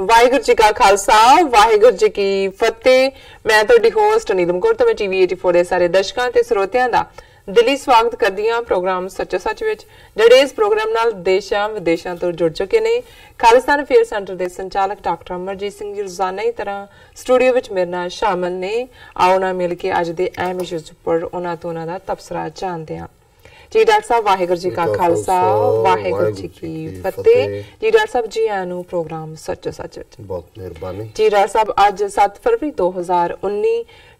ਵਾਹਿਗੁਰੂ ਜੀ ਕਾ ਖਾਲਸਾ ਵਾਹਿਗੁਰੂ ਜੀ ਕੀ ਫਤਿਹ। मैं ਤੁਹਾਡੀ ਹੋਸਟ ਨੀਲਮ ਕੌਰ ਤੇ ਟੀਵੀ 84 ਦੇ ਸਾਰੇ ਦਰਸ਼ਕਾਂ ਤੇ ਸਰੋਤਿਆਂ ਦਾ ਦਿਲੀ ਸਵਾਗਤ ਕਰਦੀ ਹਾਂ ਪ੍ਰੋਗਰਾਮ ਸੱਚੋ ਸੱਚ ਵਿੱਚ, ਜਿਹੜੇ ਇਸ ਪ੍ਰੋਗਰਾਮ ਨਾਲ ਦੇਸ਼ਾਂ ਵਿਦੇਸ਼ਾਂ ਤੋਂ ਜੁੜ ਚੁੱਕੇ ਨੇ। ਖਾਲਿਸਤਾਨ ਅਫੇਅਰ ਸੈਂਟਰ ਦੇ ਸੰਚਾਲਕ ਡਾਕਟਰ ਅਮਰਜੀਤ ਸਿੰਘ ਜੀ ਰੋਜ਼ਾਨਾ ਦੀ ਤਰ੍ਹਾਂ ਸਟੂਡੀਓ ਵਿੱਚ ਮੇਰੇ ਨਾਲ ਸ਼ਾਮਲ ਨੇ। ਆਓ ਨਾ ਮਿਲ ਕੇ ਅੱਜ ਦੇ ਅਹਿਮ ਇਸ਼ੂਜ਼ ਉੱਪਰ ਉਹਨਾਂ ਤੋਂ ਉਹਨਾਂ ਦਾ ਤਬਸਰਾ ਜਾਣਦੇ ਹਾਂ। जी डॉक्टर साहब वाहिगुरू जी का खालसा वाहिगुरू जी की फतेह। जी डॉक्टर साहब जी आनू प्रोग्राम सच्चो सच बहुत मेहरबानी। जी डॉक्टर साहब अज 7 फरवरी 2019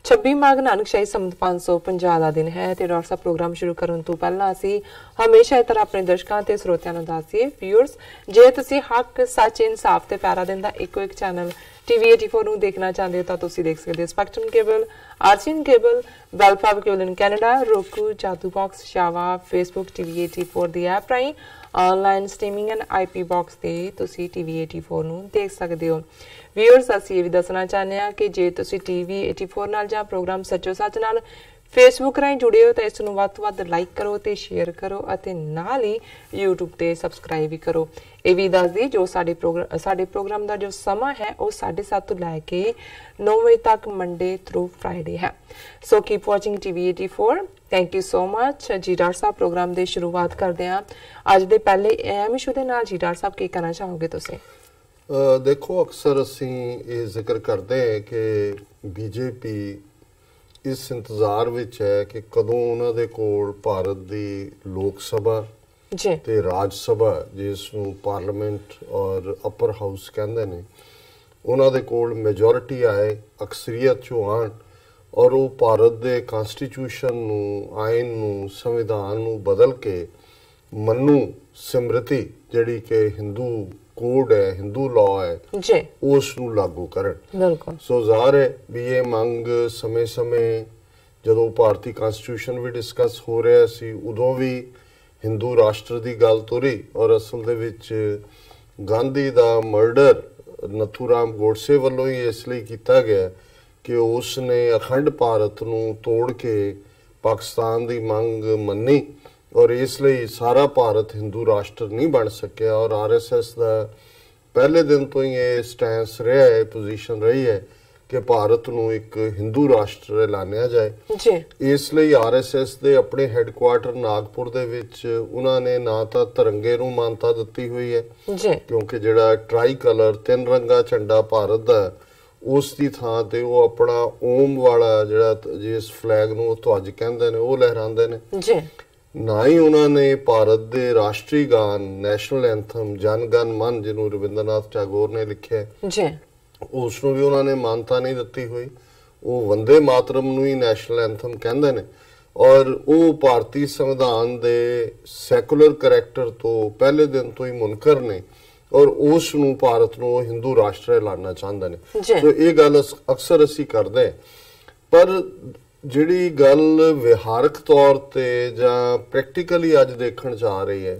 26 माघ नानक शाही संमत 550 ਦਾ ਦਿਨ ਹੈ ਤੇ ਡਾਕਟਰ ਸਾਹਿਬ ਪ੍ਰੋਗਰਾਮ ਸ਼ੁਰੂ ਕਰਨ ਤੋਂ ਪਹਿਲਾਂ ਅਸੀਂ ਹਮੇਸ਼ਾ ਇਸ ਤਰ੍ਹਾਂ ਆਪਣੇ ਦਰਸ਼ਕਾਂ ਤੇ ਸਰੋਤਿਆਂ ਨੂੰ ਦੱਸੀਏ ਵਿਊਅਰਸ, ਜੇ ਤੁਸੀਂ ਹੱਕ ਸੱਚ ਇਨਸਾਫ ਤੇ ਪੈਰਾ ਦਿੰਦਾ ਇੱਕੋ ਇੱਕ ਚੈਨਲ ਟੀਵੀ 84 ਨੂੰ ਦੇਖਣਾ ਚਾਹੁੰਦੇ ਹੋ ਤਾਂ ਤੁਸੀਂ ਦੇਖ ਸਕਦੇ ਹੋ ਸਪੈਕਟਰਮ ਕੇਬਲ, ਆਰਸੀਐਨ ਕੇਬਲ, ਵੈਲਫਾਬ cable in Canada, roku, Jadoo box, ਸ਼ਾਵਾ, ਫੇਸਬੁੱਕ ਟੀਵੀ 84 ਦੀ ਐਪ ਰਾਹੀਂ online streaming and IP box ਤੇ ਤੁਸੀਂ ਟੀਵੀ 84 ਨੂੰ ਦੇਖ ਸਕਦੇ ਹੋ। ਵਿਊਅਰਸ, ਅਸੀਂ ਇਹ ਵੀ ਦੱਸਣਾ ਚਾਹੁੰਦੇ ਹਾਂ ਕਿ ਜੇ ਤੁਸੀਂ ਟੀਵੀ 84 ਨਾਲ ਜਾਂ ਪ੍ਰੋਗਰਾਮ ਸੱਚੋ ਸੱਚ ਨਾਲ ਫੇਸਬੁੱਕ ਰਾਹੀਂ ਜੁੜੇ ਹੋ ਤਾਂ ਇਸ ਨੂੰ ਵੱਧ ਤੋਂ ਵੱਧ ਲਾਈਕ ਕਰੋ ਤੇ ਸ਼ੇਅਰ ਕਰੋ ਅਤੇ ਨਾਲ ਹੀ YouTube ਤੇ ਸਬਸਕ੍ਰਾਈਬ ਵੀ ਕਰੋ। ਇਹ ਵੀ ਦੱਸ ਦਈਏ ਜੋ ਸਾਡੇ ਪ੍ਰੋਗਰਾਮ ਦਾ ਜੋ ਸਮਾਂ ਹੈ ਉਹ 7:30 ਤੋਂ ਲੈ ਕੇ 9 ਵਜੇ ਤੱਕ ਮੰਡੇ ਥਰੂ ਫਰਾਈਡੇ ਹੈ। So keep watching TV 84। Thank you so much. ਜੀ ਡਾਕਟਰ ਸਾਹਿਬ ਪ੍ਰੋਗਰਾਮ ਦੀ ਸ਼ੁਰੂਆਤ ਕਰਦੇ ਹਾਂ ਅੱਜ ਦੇ ਪਹਿਲੇ ਅਹਿਮ ਇਸ਼ੂ ਦੇ ਨਾਲ। ਜੀ ਡਾਕਟਰ ਸਾਹਿਬ ਕੀ ਕਹਿਣਾ ਚਾਹੋਗੇ ਤੁਸੀਂ? ਦੇਖੋ, ਅਕਸਰ ਅਸੀਂ ਇਹ ਜ਼ਿਕਰ ਕਰਦੇ ਹਾਂ ਕਿ ਬੀਜੇਪੀ ਇਸ ਇੰਤਜ਼ਾਰ ਵਿੱਚ ਹੈ ਕਿ ਕਦੋਂ ਉਹਨਾਂ ਦੇ ਕੋਲ ਭਾਰਤ ਦੀ ਲੋਕ ਸਭਾ ਤੇ ਰਾਜ ਸਭਾ, ਜਿਸ ਨੂੰ ਪਾਰਲੀਮੈਂਟ ਔਰ ਅਪਰ ਹਾਊਸ ਕਹਿੰਦੇ ਨੇ, ਉਹਨਾਂ ਦੇ ਕੋਲ ਮੈਜੋਰਿਟੀ ਆਏ, ਅਕਸਰੀਅਤ ਚੋਂ ਆਉਣ ਔਰ ਉਹ ਭਾਰਤ ਦੇ ਕਨਸਟੀਟਿਊਸ਼ਨ ਨੂੰ, ਆਇਨ ਨੂੰ, ਸੰਵਿਧਾਨ ਨੂੰ ਬਦਲ ਕੇ ਮਨੂ ਸਿਮਰਤੀ ਜਿਹੜੀ ਕਿ ਹਿੰਦੂ ਕੋਡ ਹੈ, ਹਿੰਦੂ ਲਾਅ ਹੈ, ਉਸ ਨੂੰ ਲਾਗੂ ਕਰਨ। ਸੋ ਜ਼ਾਹਰ ਹੈ ਵੀ ਇਹ ਮੰਗ ਸਮੇਂ-ਸਮੇਂ ਜਦੋਂ ਭਾਰਤੀ ਕਨਸਟੀਟਿਊਸ਼ਨ ਵੀ ਡਿਸਕਸ ਹੋ ਰਿਹਾ ਸੀ ਉਦੋਂ ਵੀ ਹਿੰਦੂ ਰਾਸ਼ਟਰ ਦੀ ਗੱਲ ਤੁਰੀ ਔਰ ਅਸਲ ਦੇ ਵਿੱਚ ਗਾਂਧੀ ਦਾ ਮਰਡਰ ਨਥੂਰਾਮ ਗੋਡਸੇ ਵੱਲੋਂ ਹੀ ਇਸ ਲਈ ਕੀਤਾ ਗਿਆ ਕਿ ਉਸ ਨੇ ਅਖੰਡ ਭਾਰਤ ਨੂੰ ਤੋੜ ਕੇ ਪਾਕਿਸਤਾਨ ਦੀ ਮੰਗ ਮੰਨੀ ਔਰ ਇਸ ਲਈ ਸਾਰਾ ਭਾਰਤ ਹਿੰਦੂ ਰਾਸ਼ਟਰ ਨਹੀਂ ਬਣ ਸਕਿਆ। ਔਰ ਆਰਐਸਐਸ ਦਾ ਪਹਿਲੇ ਦਿਨ ਤੋਂ ਹੀ ਇਹ ਸਟੈਂਸ ਰਿਹਾ ਹੈ, ਪੋਜੀਸ਼ਨ ਰਹੀ ਹੈ ਕਿ ਭਾਰਤ ਨੂੰ ਇੱਕ ਹਿੰਦੂ ਰਾਸ਼ਟਰ ਐਲਾਨਿਆ ਜਾਏ। ਇਸ ਲਈ ਆਰਐਸਐਸ ਦੇ ਆਪਣੇ ਹੈੱਡਕੁਆਰਟਰ ਨਾਗਪੁਰ ਦੇ ਵਿੱਚ ਉਹਨਾਂ ਨੇ ਨਾ ਤਾਂ ਤਿਰੰਗੇ ਨੂੰ ਮਾਨਤਾ ਦਿੱਤੀ ਹੋਈ ਹੈ ਕਿਉਂਕਿ ਜਿਹੜਾ ਟਰਾਈ ਕਲਰ 3 ਰੰਗਾ ਝੰਡਾ ਭਾਰਤ ਦਾ, ਉਸ ਦੀ ਥਾਂ ਤੇ ਉਹ ਆਪਣਾ ਓਮ ਵਾਲਾ ਜਿਹੜਾ ਜਿਸ ਫਲੈਗ ਨੂੰ ਉਹ ਧਵਜ ਕਹਿੰਦੇ ਨੇ ਉਹ ਲਹਿਰਾਉਂਦੇ ਨੇ। ਨਾ ਹੀ ਉਹਨਾਂ ਨੇ ਭਾਰਤ ਦੇ ਰਾਸ਼ਟਰੀ ਗਾਨ ਨੈਸ਼ਨਲ ਐਂਥਮ ਜਨ ਗਣ ਮਨ, ਜਿਹਨੂੰ ਰਵਿੰਦਰਨਾਥ ਟੈਗੋਰ ਨੇ ਲਿਖਿਆ, ਉਸ ਨੂੰ ਵੀ ਉਹਨਾਂ ਨੇ ਮਾਨਤਾ ਨਹੀਂ ਦਿੱਤੀ ਹੋਈ। ਉਹ ਵੰਦੇ ਮਾਤਰਮ ਨੂੰ ਹੀ ਨੈਸ਼ਨਲ ਐਂਥਮ ਕਹਿੰਦੇ ਨੇ ਔਰ ਉਹ ਭਾਰਤੀ ਸੰਵਿਧਾਨ ਦੇ ਸੈਕੂਲਰ ਕਰੈਕਟਰ ਤੋਂ ਪਹਿਲੇ ਦਿਨ ਤੋਂ ਹੀ ਮੁਨਕਰ ਨੇ ਔਰ ਉਸ ਨੂੰ ਭਾਰਤ ਨੂੰ ਹਿੰਦੂ ਰਾਸ਼ਟਰ ਐਲਾਨਣਾ ਚਾਹੁੰਦੇ ਨੇ। ਸੋ ਇਹ ਗੱਲ ਅਕਸਰ ਅਸੀਂ ਕਰਦੇ, ਪਰ ਜਿਹੜੀ ਗੱਲ ਵਿਹਾਰਕ ਤੌਰ ਤੇ ਜਾਂ ਪ੍ਰੈਕਟੀਕਲੀ ਅੱਜ ਦੇਖਣ 'ਚ ਆ ਰਹੀ ਹੈ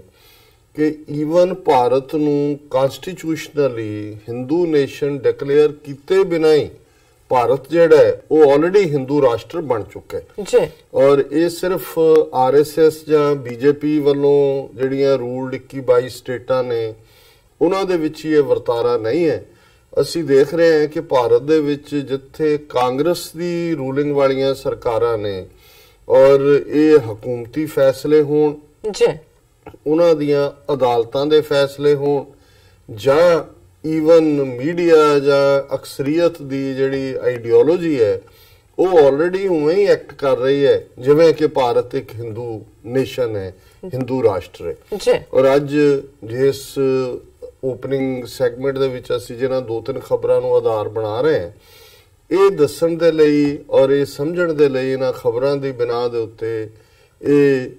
ਕਿ ਈਵਨ ਭਾਰਤ ਨੂੰ ਕਨਸਟੀਟਿਊਸ਼ਨਲੀ ਹਿੰਦੂ ਨੇਸ਼ਨ ਡਿਕਲੇਅਰ ਕੀਤੇ ਬਿਨਾਂ ਹੀ ਭਾਰਤ ਜਿਹੜਾ ਹੈ ਉਹ ਆਲਰੇਡੀ ਹਿੰਦੂ ਰਾਸ਼ਟਰ ਬਣ ਚੁੱਕਾ ਹੈ। ਔਰ ਇਹ ਸਿਰਫ ਆਰਐਸਐਸ ਜਾਂ ਬੀਜੇਪੀ ਵੱਲੋਂ ਜਿਹੜੀਆਂ ਰੂਲਡ 21-22 ਸਟੇਟਾਂ ਨੇ ਉਹਨਾਂ ਦੇ ਵਿੱਚ ਹੀ ਇਹ ਵਰਤਾਰਾ ਨਹੀਂ ਹੈ। ਅਸੀਂ ਦੇਖ ਰਹੇ ਹਾਂ ਕਿ ਭਾਰਤ ਦੇ ਵਿੱਚ ਜਿੱਥੇ ਕਾਂਗਰਸ ਦੀ ਰੂਲਿੰਗ ਵਾਲੀਆਂ ਸਰਕਾਰਾਂ ਨੇ ਔਰ ਇਹ ਹਕੂਮਤੀ ਫੈਸਲੇ ਹੋਣ, ਉਹਨਾਂ ਦੀਆਂ ਅਦਾਲਤਾਂ ਦੇ ਫੈਸਲੇ ਹੋਣ ਜਾਂ ਈਵਨ ਮੀਡੀਆ ਜਾਂ ਅਕਸਰੀਅਤ ਦੀ ਜਿਹੜੀ ਆਈਡੀਓਲੋਜੀ ਹੈ ਉਹ ਆਲਰੇਡੀ ਉਵੇਂ ਹੀ ਐਕਟ ਕਰ ਰਹੀ ਹੈ ਜਿਵੇਂ ਕਿ ਭਾਰਤ ਇੱਕ ਹਿੰਦੂ ਨੇਸ਼ਨ ਹੈ, ਹਿੰਦੂ ਰਾਸ਼ਟਰ ਹੈ। ਔਰ ਅੱਜ ਜਿਸ ਓਪਨਿੰਗ ਸੈਗਮੈਂਟ ਦੇ ਵਿੱਚ ਅਸੀਂ ਜਿਹਨਾਂ 2-3 ਖਬਰਾਂ ਨੂੰ ਆਧਾਰ ਬਣਾ ਰਹੇ ਹਾਂ, ਇਹ ਦੱਸਣ ਦੇ ਲਈ ਔਰ ਇਹ ਸਮਝਣ ਦੇ ਲਈ ਇਹਨਾਂ ਖਬਰਾਂ ਦੀ ਬਿਨਾਂ ਦੇ ਉੱਤੇ ਇਹ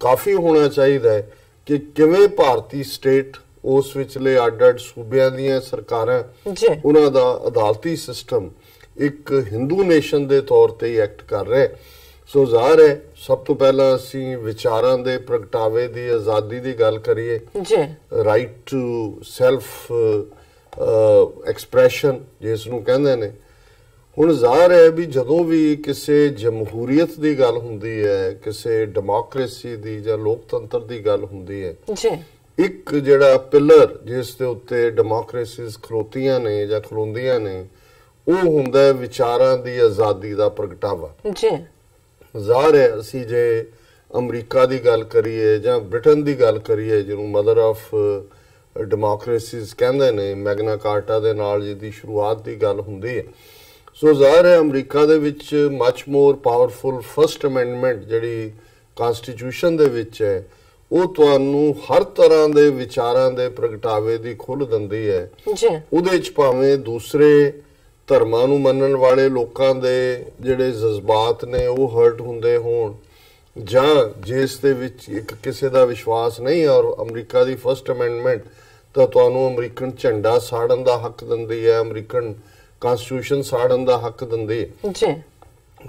ਕਾਫੀ ਹੋਣਾ ਚਾਹੀਦਾ ਹੈ ਕਿ ਕਿਵੇਂ ਭਾਰਤੀ ਸਟੇਟ, ਉਸ ਵਿਚਲੇ ਅੱਡ-ਅੱਡ ਸੂਬਿਆਂ ਦੀਆਂ ਸਰਕਾਰਾਂ, ਉਹਨਾਂ ਦਾ ਅਦਾਲਤੀ ਸਿਸਟਮ ਇੱਕ ਹਿੰਦੂ ਨੇਸ਼ਨ ਦੇ ਤੌਰ ਤੇ ਹੀ ਐਕਟ ਕਰ ਰਿਹਾ। ਸੋ ਜ਼ਾਹਰ ਹੈ ਸਭ ਤੋਂ ਪਹਿਲਾਂ ਅਸੀਂ ਵਿਚਾਰਾਂ ਦੇ ਪ੍ਰਗਟਾਵੇ ਦੀ ਆਜ਼ਾਦੀ ਦੀ ਗੱਲ ਕਰੀਏ, ਰਾਈਟ ਟੂ ਸੈਲਫ ਐਕਸਪ੍ਰੈਸ਼ਨ ਜਿਸ ਨੂੰ ਕਹਿੰਦੇ ਨੇ। ਹੁਣ ਜ਼ਾਹਰ ਹੈ ਵੀ ਜਦੋਂ ਵੀ ਕਿਸੇ ਜਮਹੂਰੀਅਤ ਦੀ ਗੱਲ ਹੁੰਦੀ ਹੈ, ਕਿਸੇ ਡੈਮੋਕ੍ਰੇਸੀ ਦੀ ਜਾਂ ਲੋਕਤੰਤਰ ਦੀ ਗੱਲ ਹੁੰਦੀ ਹੈ ਇੱਕ ਜਿਹੜਾ ਪਿਲਰ ਜਿਸ ਦੇ ਉੱਤੇ ਡੈਮੋਕ੍ਰੇਸੀਜ਼ ਖਲੋਤੀਆਂ ਨੇ ਜਾਂ ਖਲੋਂਦੀਆਂ ਨੇ ਉਹ ਹੁੰਦਾ ਹੈ ਵਿਚਾਰਾਂ ਦੀ ਆਜ਼ਾਦੀ ਦਾ ਪ੍ਰਗਟਾਵਾ ਜੀ। ਜ਼ਾਹਰ ਹੈ ਅਸੀਂ ਜੇ ਅਮਰੀਕਾ ਦੀ ਗੱਲ ਕਰੀਏ ਜਾਂ ਬ੍ਰਿਟਨ ਦੀ ਗੱਲ ਕਰੀਏ ਜਿਹਨੂੰ ਮਦਰ ਆਫ ਡੈਮੋਕ੍ਰੇਸੀਜ਼ ਕਹਿੰਦੇ ਨੇ, ਮੈਗਨਾ ਕਾਰਟਾ ਦੇ ਨਾਲ ਜਿਹਦੀ ਸ਼ੁਰੂਆਤ ਦੀ ਗੱਲ ਹੁੰਦੀ ਹੈ, ਸੋ ਜ਼ਾਹਰ ਹੈ ਅਮਰੀਕਾ ਦੇ ਵਿੱਚ ਮੱਚ ਮੋਰ ਪਾਵਰਫੁਲ ਫਸਟ ਅਮੈਂਡਮੈਂਟ ਜਿਹੜੀ ਕਨਸਟੀਟਿਊਸ਼ਨ ਦੇ ਵਿੱਚ ਹੈ ਉਹ ਤੁਹਾਨੂੰ ਹਰ ਤਰ੍ਹਾਂ ਦੇ ਵਿਚਾਰਾਂ ਦੇ ਪ੍ਰਗਟਾਵੇ ਦੀ ਖੁੱਲ੍ਹ ਦਿੰਦੀ ਹੈ ਜੀ। ਉਹਦੇ 'ਚ ਭਾਵੇਂ ਦੂਸਰੇ ਧਰਮਾਂ ਨੂੰ ਮੰਨਣ ਵਾਲੇ ਲੋਕਾਂ ਦੇ ਜਿਹੜੇ ਜਜ਼ਬਾਤ ਨੇ ਉਹ ਹਰਟ ਹੁੰਦੇ ਹੋਣ ਜਾਂ ਜਿਸ ਦੇ ਵਿੱਚ ਇੱਕ ਕਿਸੇ ਦਾ ਵਿਸ਼ਵਾਸ ਨਹੀਂ ਔਰ ਅਮਰੀਕਾ ਦੀ ਫਸਟ ਅਮੈਂਡਮੈਂਟ ਤਾਂ ਤੁਹਾਨੂੰ ਅਮਰੀਕਨ ਝੰਡਾ ਸਾੜਨ ਦਾ ਹੱਕ ਦਿੰਦੀ ਹੈ, ਅਮਰੀਕਨ ਕਨਸਟੀਟਿਊਸ਼ਨ ਸਾੜਨ ਦਾ ਹੱਕ ਦਿੰਦੀ ਹੈ ਜੀ।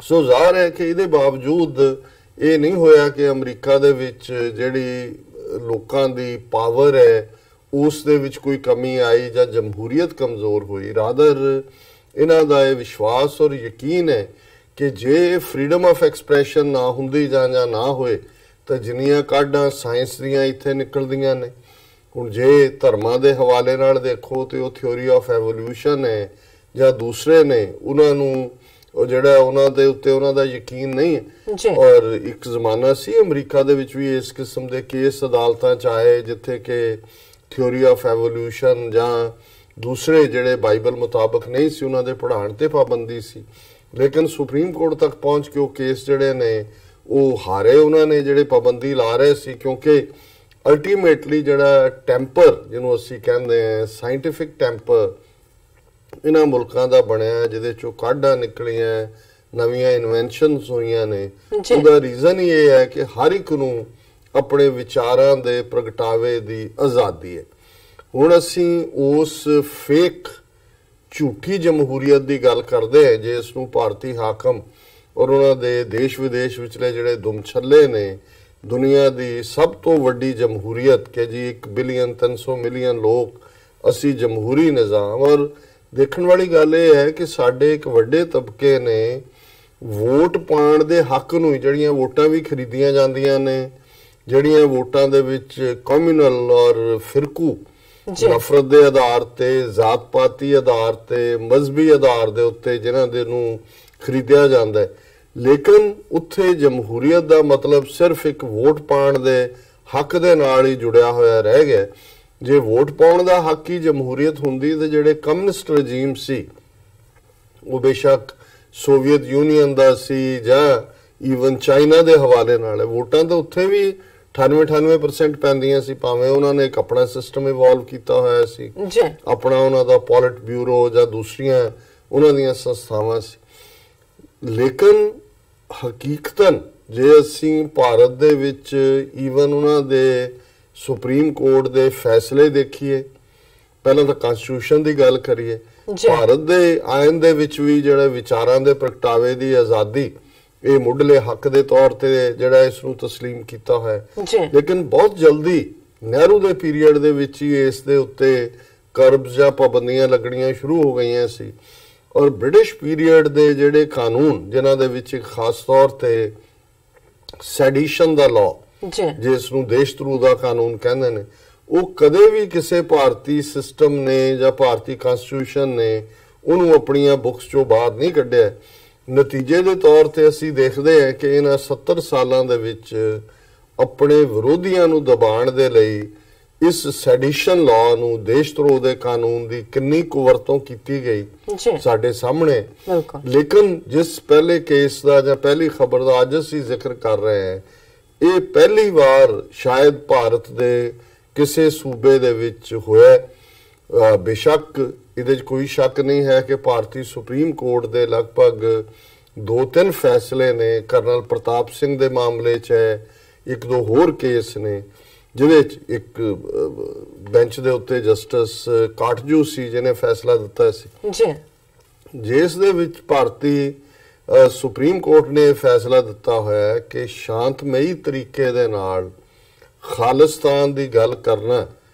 ਸੋ ਜ਼ਾਹਰ ਹੈ ਕਿ ਇਹਦੇ ਬਾਵਜੂਦ ਇਹ ਨਹੀਂ ਹੋਇਆ ਕਿ ਅਮਰੀਕਾ ਦੇ ਵਿੱਚ ਜਿਹੜੀ ਲੋਕਾਂ ਦੀ ਪਾਵਰ ਹੈ ਉਸ ਦੇ ਵਿੱਚ ਕੋਈ ਕਮੀ ਆਈ ਜਾਂ ਜਮਹੂਰੀਅਤ ਕਮਜ਼ੋਰ ਹੋਈ। ਰਾਦਰ ਇਹਨਾਂ ਦਾ ਇਹ ਵਿਸ਼ਵਾਸ ਔਰ ਯਕੀਨ ਹੈ ਕਿ ਜੇ ਫਰੀडम ਆਫ ਐਕਸਪ੍ਰੈਸ਼ਨ ਨਾ ਹੁੰਦੀ ਜਾਂ ਨਾ ਹੋਏ ਤਾਂ ਜਿੰਨੀਆਂ ਕਾਢਾਂ ਸਾਇੰਸ ਦੀਆਂ ਇੱਥੇ ਨਿਕਲਦੀਆਂ ਨੇ। ਹੁਣ ਜੇ ਧਰਮਾਂ ਦੇ ਹਵਾਲੇ ਨਾਲ ਦੇਖੋ ਤੇ ਉਹ ਥਿਉਰੀ ਆਫ ਐਵੋਲੂਸ਼ਨ ਹੈ ਜਾਂ ਦੂਸਰੇ ਨੇ ਉਹਨਾਂ ਨੂੰ ਉਹ ਜਿਹੜਾ ਉਹਨਾਂ ਦੇ ਉੱਤੇ ਉਹਨਾਂ ਦਾ ਯਕੀਨ ਨਹੀਂ ਹੈ। ਔਰ ਇੱਕ ਜ਼ਮਾਨਾ ਸੀ ਅਮਰੀਕਾ ਦੇ ਵਿੱਚ ਵੀ ਇਸ ਕਿਸਮ ਦੇ ਕੇਸ ਅਦਾਲਤਾਂ 'ਚ ਆਏ ਜਿੱਥੇ ਕਿ ਥਿਉਰੀ ਆਫ ਐਵੋਲੂਸ਼ਨ ਜਾਂ ਦੂਸਰੇ ਜਿਹੜੇ ਬਾਈਬਲ ਮੁਤਾਬਕ ਨਹੀਂ ਸੀ ਉਹਨਾਂ ਦੇ ਪੜ੍ਹਾਉਣ ਤੇ ਪਾਬੰਦੀ ਸੀ, ਲੇਕਿਨ ਸੁਪਰੀਮ ਕੋਰਟ ਤੱਕ ਪਹੁੰਚ ਕੇ ਉਹ ਕੇਸ ਜਿਹੜੇ ਨੇ ਉਹ ਹਾਰੇ ਉਹਨਾਂ ਨੇ ਜਿਹੜੇ ਪਾਬੰਦੀ ਲਾ ਰਹੇ ਸੀ, ਕਿਉਂਕਿ ਅਲਟੀਮੇਟਲੀ ਜਿਹੜਾ ਟੈਂਪਰ ਜਿਹਨੂੰ ਅਸੀਂ ਕਹਿੰਦੇ ਹਾਂ ਸਾਇੰਟੀਫਿਕ ਟੈਂਪਰ ਇਹਨਾਂ ਮੁਲਕਾਂ ਦਾ ਬਣਿਆ ਜਿਹਦੇ ਚੋਂ ਕਾਢਾਂ ਨਿਕਲੀਆਂ ਨਵੀਆਂ ਇਨਵੈਂਸ਼ਨਸ ਹੋਈਆਂ ਨੇ। ਉਹਦਾ ਰੀਜ਼ਨ ਹੀ ਇਹ ਹੈ ਕਿ ਹਰ ਇੱਕ ਨੂੰ ਆਪਣੇ ਵਿਚਾਰਾਂ ਦੇ ਪ੍ਰਗਟਾਵੇ ਦੀ ਆਜ਼ਾਦੀ ਹੈ। ਹੁਣ ਅਸੀਂ ਉਸ ਫੇਕ ਝੂਠੀ ਜਮਹੂਰੀਅਤ ਦੀ ਗੱਲ ਕਰਦੇ ਹਾਂ ਜੇ ਇਸ ਨੂੰ ਭਾਰਤੀ ਹਾਕਮ ਔਰ ਉਹਨਾਂ ਦੇ ਦੇਸ਼ ਵਿਦੇਸ਼ ਵਿਚਲੇ ਜਿਹੜੇ ਦੁਮਛੱਲੇ ਨੇ ਦੁਨੀਆ ਦੀ ਸਭ ਤੋਂ ਵੱਡੀ ਜਮਹੂਰੀਅਤ ਕਿ ਜੀ 1 ਬਿਲੀਅਨ 300 ਮਿਲੀਅਨ ਲੋਕ ਅਸੀਂ ਜਮਹੂਰੀ ਨਿਜ਼ਾਮ। ਔਰ ਦੇਖਣ ਵਾਲੀ ਗੱਲ ਇਹ ਹੈ ਕਿ ਸਾਡੇ ਇੱਕ ਵੱਡੇ ਤਬਕੇ ਨੇ ਵੋਟ ਪਾਉਣ ਦੇ ਹੱਕ ਨੂੰ ਜਿਹੜੀਆਂ ਵੋਟਾਂ ਵੀ ਖਰੀਦੀਆਂ ਜਾਂਦੀਆਂ ਨੇ, ਜਿਹੜੀਆਂ ਵੋਟਾਂ ਦੇ ਵਿੱਚ ਕਮਿਊਨਲ ਔਰ ਫਿਰਕੂ ਨਫ਼ਰਤ ਦੇ ਆਧਾਰ ਤੇ, ਜ਼ਾਤ ਪਾਤੀ ਆਧਾਰ ਤੇ, ਮਜ਼ਹਬੀ ਆਧਾਰ ਦੇ ਉੱਤੇ ਜਿਨ੍ਹਾਂ ਦੇ ਨੂੰ ਖਰੀਦਿਆ ਜਾਂਦਾ ਹੈ, ਲੇਕਿਨ ਉੱਥੇ ਜਮਹੂਰੀਅਤ ਦਾ ਮਤਲਬ ਸਿਰਫ ਇੱਕ ਵੋਟ ਪਾਉਣ ਦੇ ਹੱਕ ਦੇ ਨਾਲ ਹੀ ਜੁੜਿਆ ਹੋਇਆ ਰਹਿ ਗਿਆ। ਜੇ ਵੋਟ ਪਾਉਣ ਦਾ ਹੱਕ ਹੀ ਜਮਹੂਰੀਅਤ ਹੁੰਦੀ ਤੇ ਜਿਹੜੇ ਕਮਿਊਨਿਸਟ ਰਜੀਮ ਸੀ ਉਹ ਬੇਸ਼ੱਕ ਸੋਵੀਅਤ ਯੂਨੀਅਨ ਦਾ ਸੀ ਜਾਂ ਈਵਨ ਚਾਈਨਾ ਦੇ ਹਵਾਲੇ ਨਾਲ ਵੋਟਾਂ ਤਾਂ ਉੱਥੇ ਵੀ 98% ਪੈਂਦੀਆਂ ਸੀ, ਭਾਵੇਂ ਉਹਨਾਂ ਨੇ ਇੱਕ ਆਪਣਾ ਸਿਸਟਮ ਇਵੋਲਵ ਕੀਤਾ ਹੋਇਆ ਸੀ, ਆਪਣਾ ਉਹਨਾਂ ਦਾ ਪੋਲਿਟ ਬਿਊਰੋ ਜਾਂ ਦੂਸਰੀਆਂ ਉਹਨਾਂ ਦੀਆਂ ਸੰਸਥਾਵਾਂ ਸੀ। ਲੇਕਿਨ ਹਕੀਕਤਨ ਜੇ ਅਸੀਂ ਭਾਰਤ ਦੇ ਵਿੱਚ ਈਵਨ ਉਹਨਾਂ ਦੇ ਸੁਪਰੀਮ ਕੋਰਟ ਦੇ ਫੈਸਲੇ ਦੇਖੀਏ, ਪਹਿਲਾਂ ਤਾਂ ਕਨਸਟੀਟਿਊਸ਼ਨ ਦੀ ਗੱਲ ਕਰੀਏ, ਭਾਰਤ ਦੇ ਆਇਨ ਦੇ ਵਿੱਚ ਵੀ ਜਿਹੜੇ ਵਿਚਾਰਾਂ ਦੇ ਪ੍ਰਗਟਾਵੇ ਦੀ ਆਜ਼ਾਦੀ ਇਹ ਮੁੱਢਲੇ ਹੱਕ ਦੇ ਤੌਰ ਤੇ ਜਿਹੜਾ ਇਸ ਨੂੰ ਤਸਲੀਮ ਕੀਤਾ ਹੋਇਆ। ਲੇਕਿਨ ਬਹੁਤ ਜਲਦੀ ਨਹਿਰੂ ਦੇ ਪੀਰੀਅਡ ਦੇ ਵਿੱਚ ਹੀ ਇਸ ਦੇ ਉੱਤੇ ਕਰਬਜ਼ ਜਾਂ ਪਾਬੰਦੀਆਂ ਲੱਗਣੀਆਂ ਸ਼ੁਰੂ ਹੋ ਗਈਆਂ ਸੀ। ਔਰ ਬ੍ਰਿਟਿਸ਼ ਪੀਰੀਅਡ ਦੇ ਜਿਹੜੇ ਕਾਨੂੰਨ ਜਿਨ੍ਹਾਂ ਦੇ ਵਿੱਚ ਖਾਸ ਤੌਰ ਤੇ ਸੈਡੀਸ਼ਨ ਦਾ ਲਾਅ ਜਿਸ ਨੂੰ ਦੇਸ਼ਧਰੋਹ ਦਾ ਕਾਨੂੰਨ ਕਹਿੰਦੇ ਨੇ, ਉਹ ਕਦੇ ਵੀ ਕਿਸੇ ਭਾਰਤੀ ਸਿਸਟਮ ਨੇ ਜਾਂ ਭਾਰਤੀ ਕਨਸਟੀਟਿਊਸ਼ਨ ਨੇ ਉਹਨੂੰ ਆਪਣੀਆਂ ਬੁੱਕਸ ਚੋਂ ਬਾਹਰ ਨਹੀਂ ਕੱਢਿਆ। ਨਤੀਜੇ ਦੇ ਤੌਰ ਤੇ ਅਸੀਂ ਦੇਖਦੇ ਹਾਂ ਕਿ ਇਹਨਾਂ 70 ਸਾਲਾਂ ਦੇ ਵਿੱਚ ਆਪਣੇ ਵਿਰੋਧੀਆਂ ਨੂੰ ਦਬਾਉਣ ਦੇ ਲਈ ਇਸ ਸੈਡੀਸ਼ਨ ਲਾਅ ਨੂੰ ਦੇਸ਼ਧਰੋਹ ਦੇ ਕਾਨੂੰਨ ਦੀ ਕਿੰਨੀ ਕੁ ਵਰਤੋਂ ਕੀਤੀ ਗਈ ਸਾਡੇ ਸਾਹਮਣੇ। ਲੇਕਿਨ ਜਿਸ ਪਹਿਲੇ ਕੇਸ ਦਾ ਜਾਂ ਪਹਿਲੀ ਖਬਰ ਦਾ ਅੱਜ ਅਸੀਂ ਜ਼ਿਕਰ ਕਰ ਰਹੇ ਹਾਂ, ਇਹ ਪਹਿਲੀ ਵਾਰ ਸ਼ਾਇਦ ਭਾਰਤ ਦੇ ਕਿਸੇ ਸੂਬੇ ਦੇ ਵਿੱਚ ਹੋਇਆ। ਬੇਸ਼ੱਕ ਇਹਦੇ 'ਚ ਕੋਈ ਸ਼ੱਕ ਨਹੀਂ ਹੈ ਕਿ ਭਾਰਤੀ ਸੁਪਰੀਮ ਕੋਰਟ ਦੇ ਲਗਭਗ 2-3 ਫੈਸਲੇ ਨੇ, ਕਰਨਲ ਪ੍ਰਤਾਪ ਸਿੰਘ ਦੇ ਮਾਮਲੇ 'ਚ ਹੈ, 1-2 ਹੋਰ ਕੇਸ ਨੇ ਜਿਹਦੇ 'ਚ ਇੱਕ ਬੈਂਚ ਦੇ ਉੱਤੇ ਜਸਟਿਸ ਕਾਟਜੂ ਸੀ ਜਿਹਨੇ ਫੈਸਲਾ ਦਿੱਤਾ ਸੀ ਜਿਸ ਦੇ ਵਿੱਚ ਭਾਰਤੀ ਸੁਪਰੀਮ ਕੋਰਟ ਨੇ ਫੈਸਲਾ ਦਿੱਤਾ ਹੋਇਆ ਕਿ ਸ਼ਾਂਤਮਈ ਤਰੀਕੇ ਦੇ ਨਾਲ ਖਾਲਿਸਤਾਨ ਦੀ ਗੱਲ ਕਰਨਾ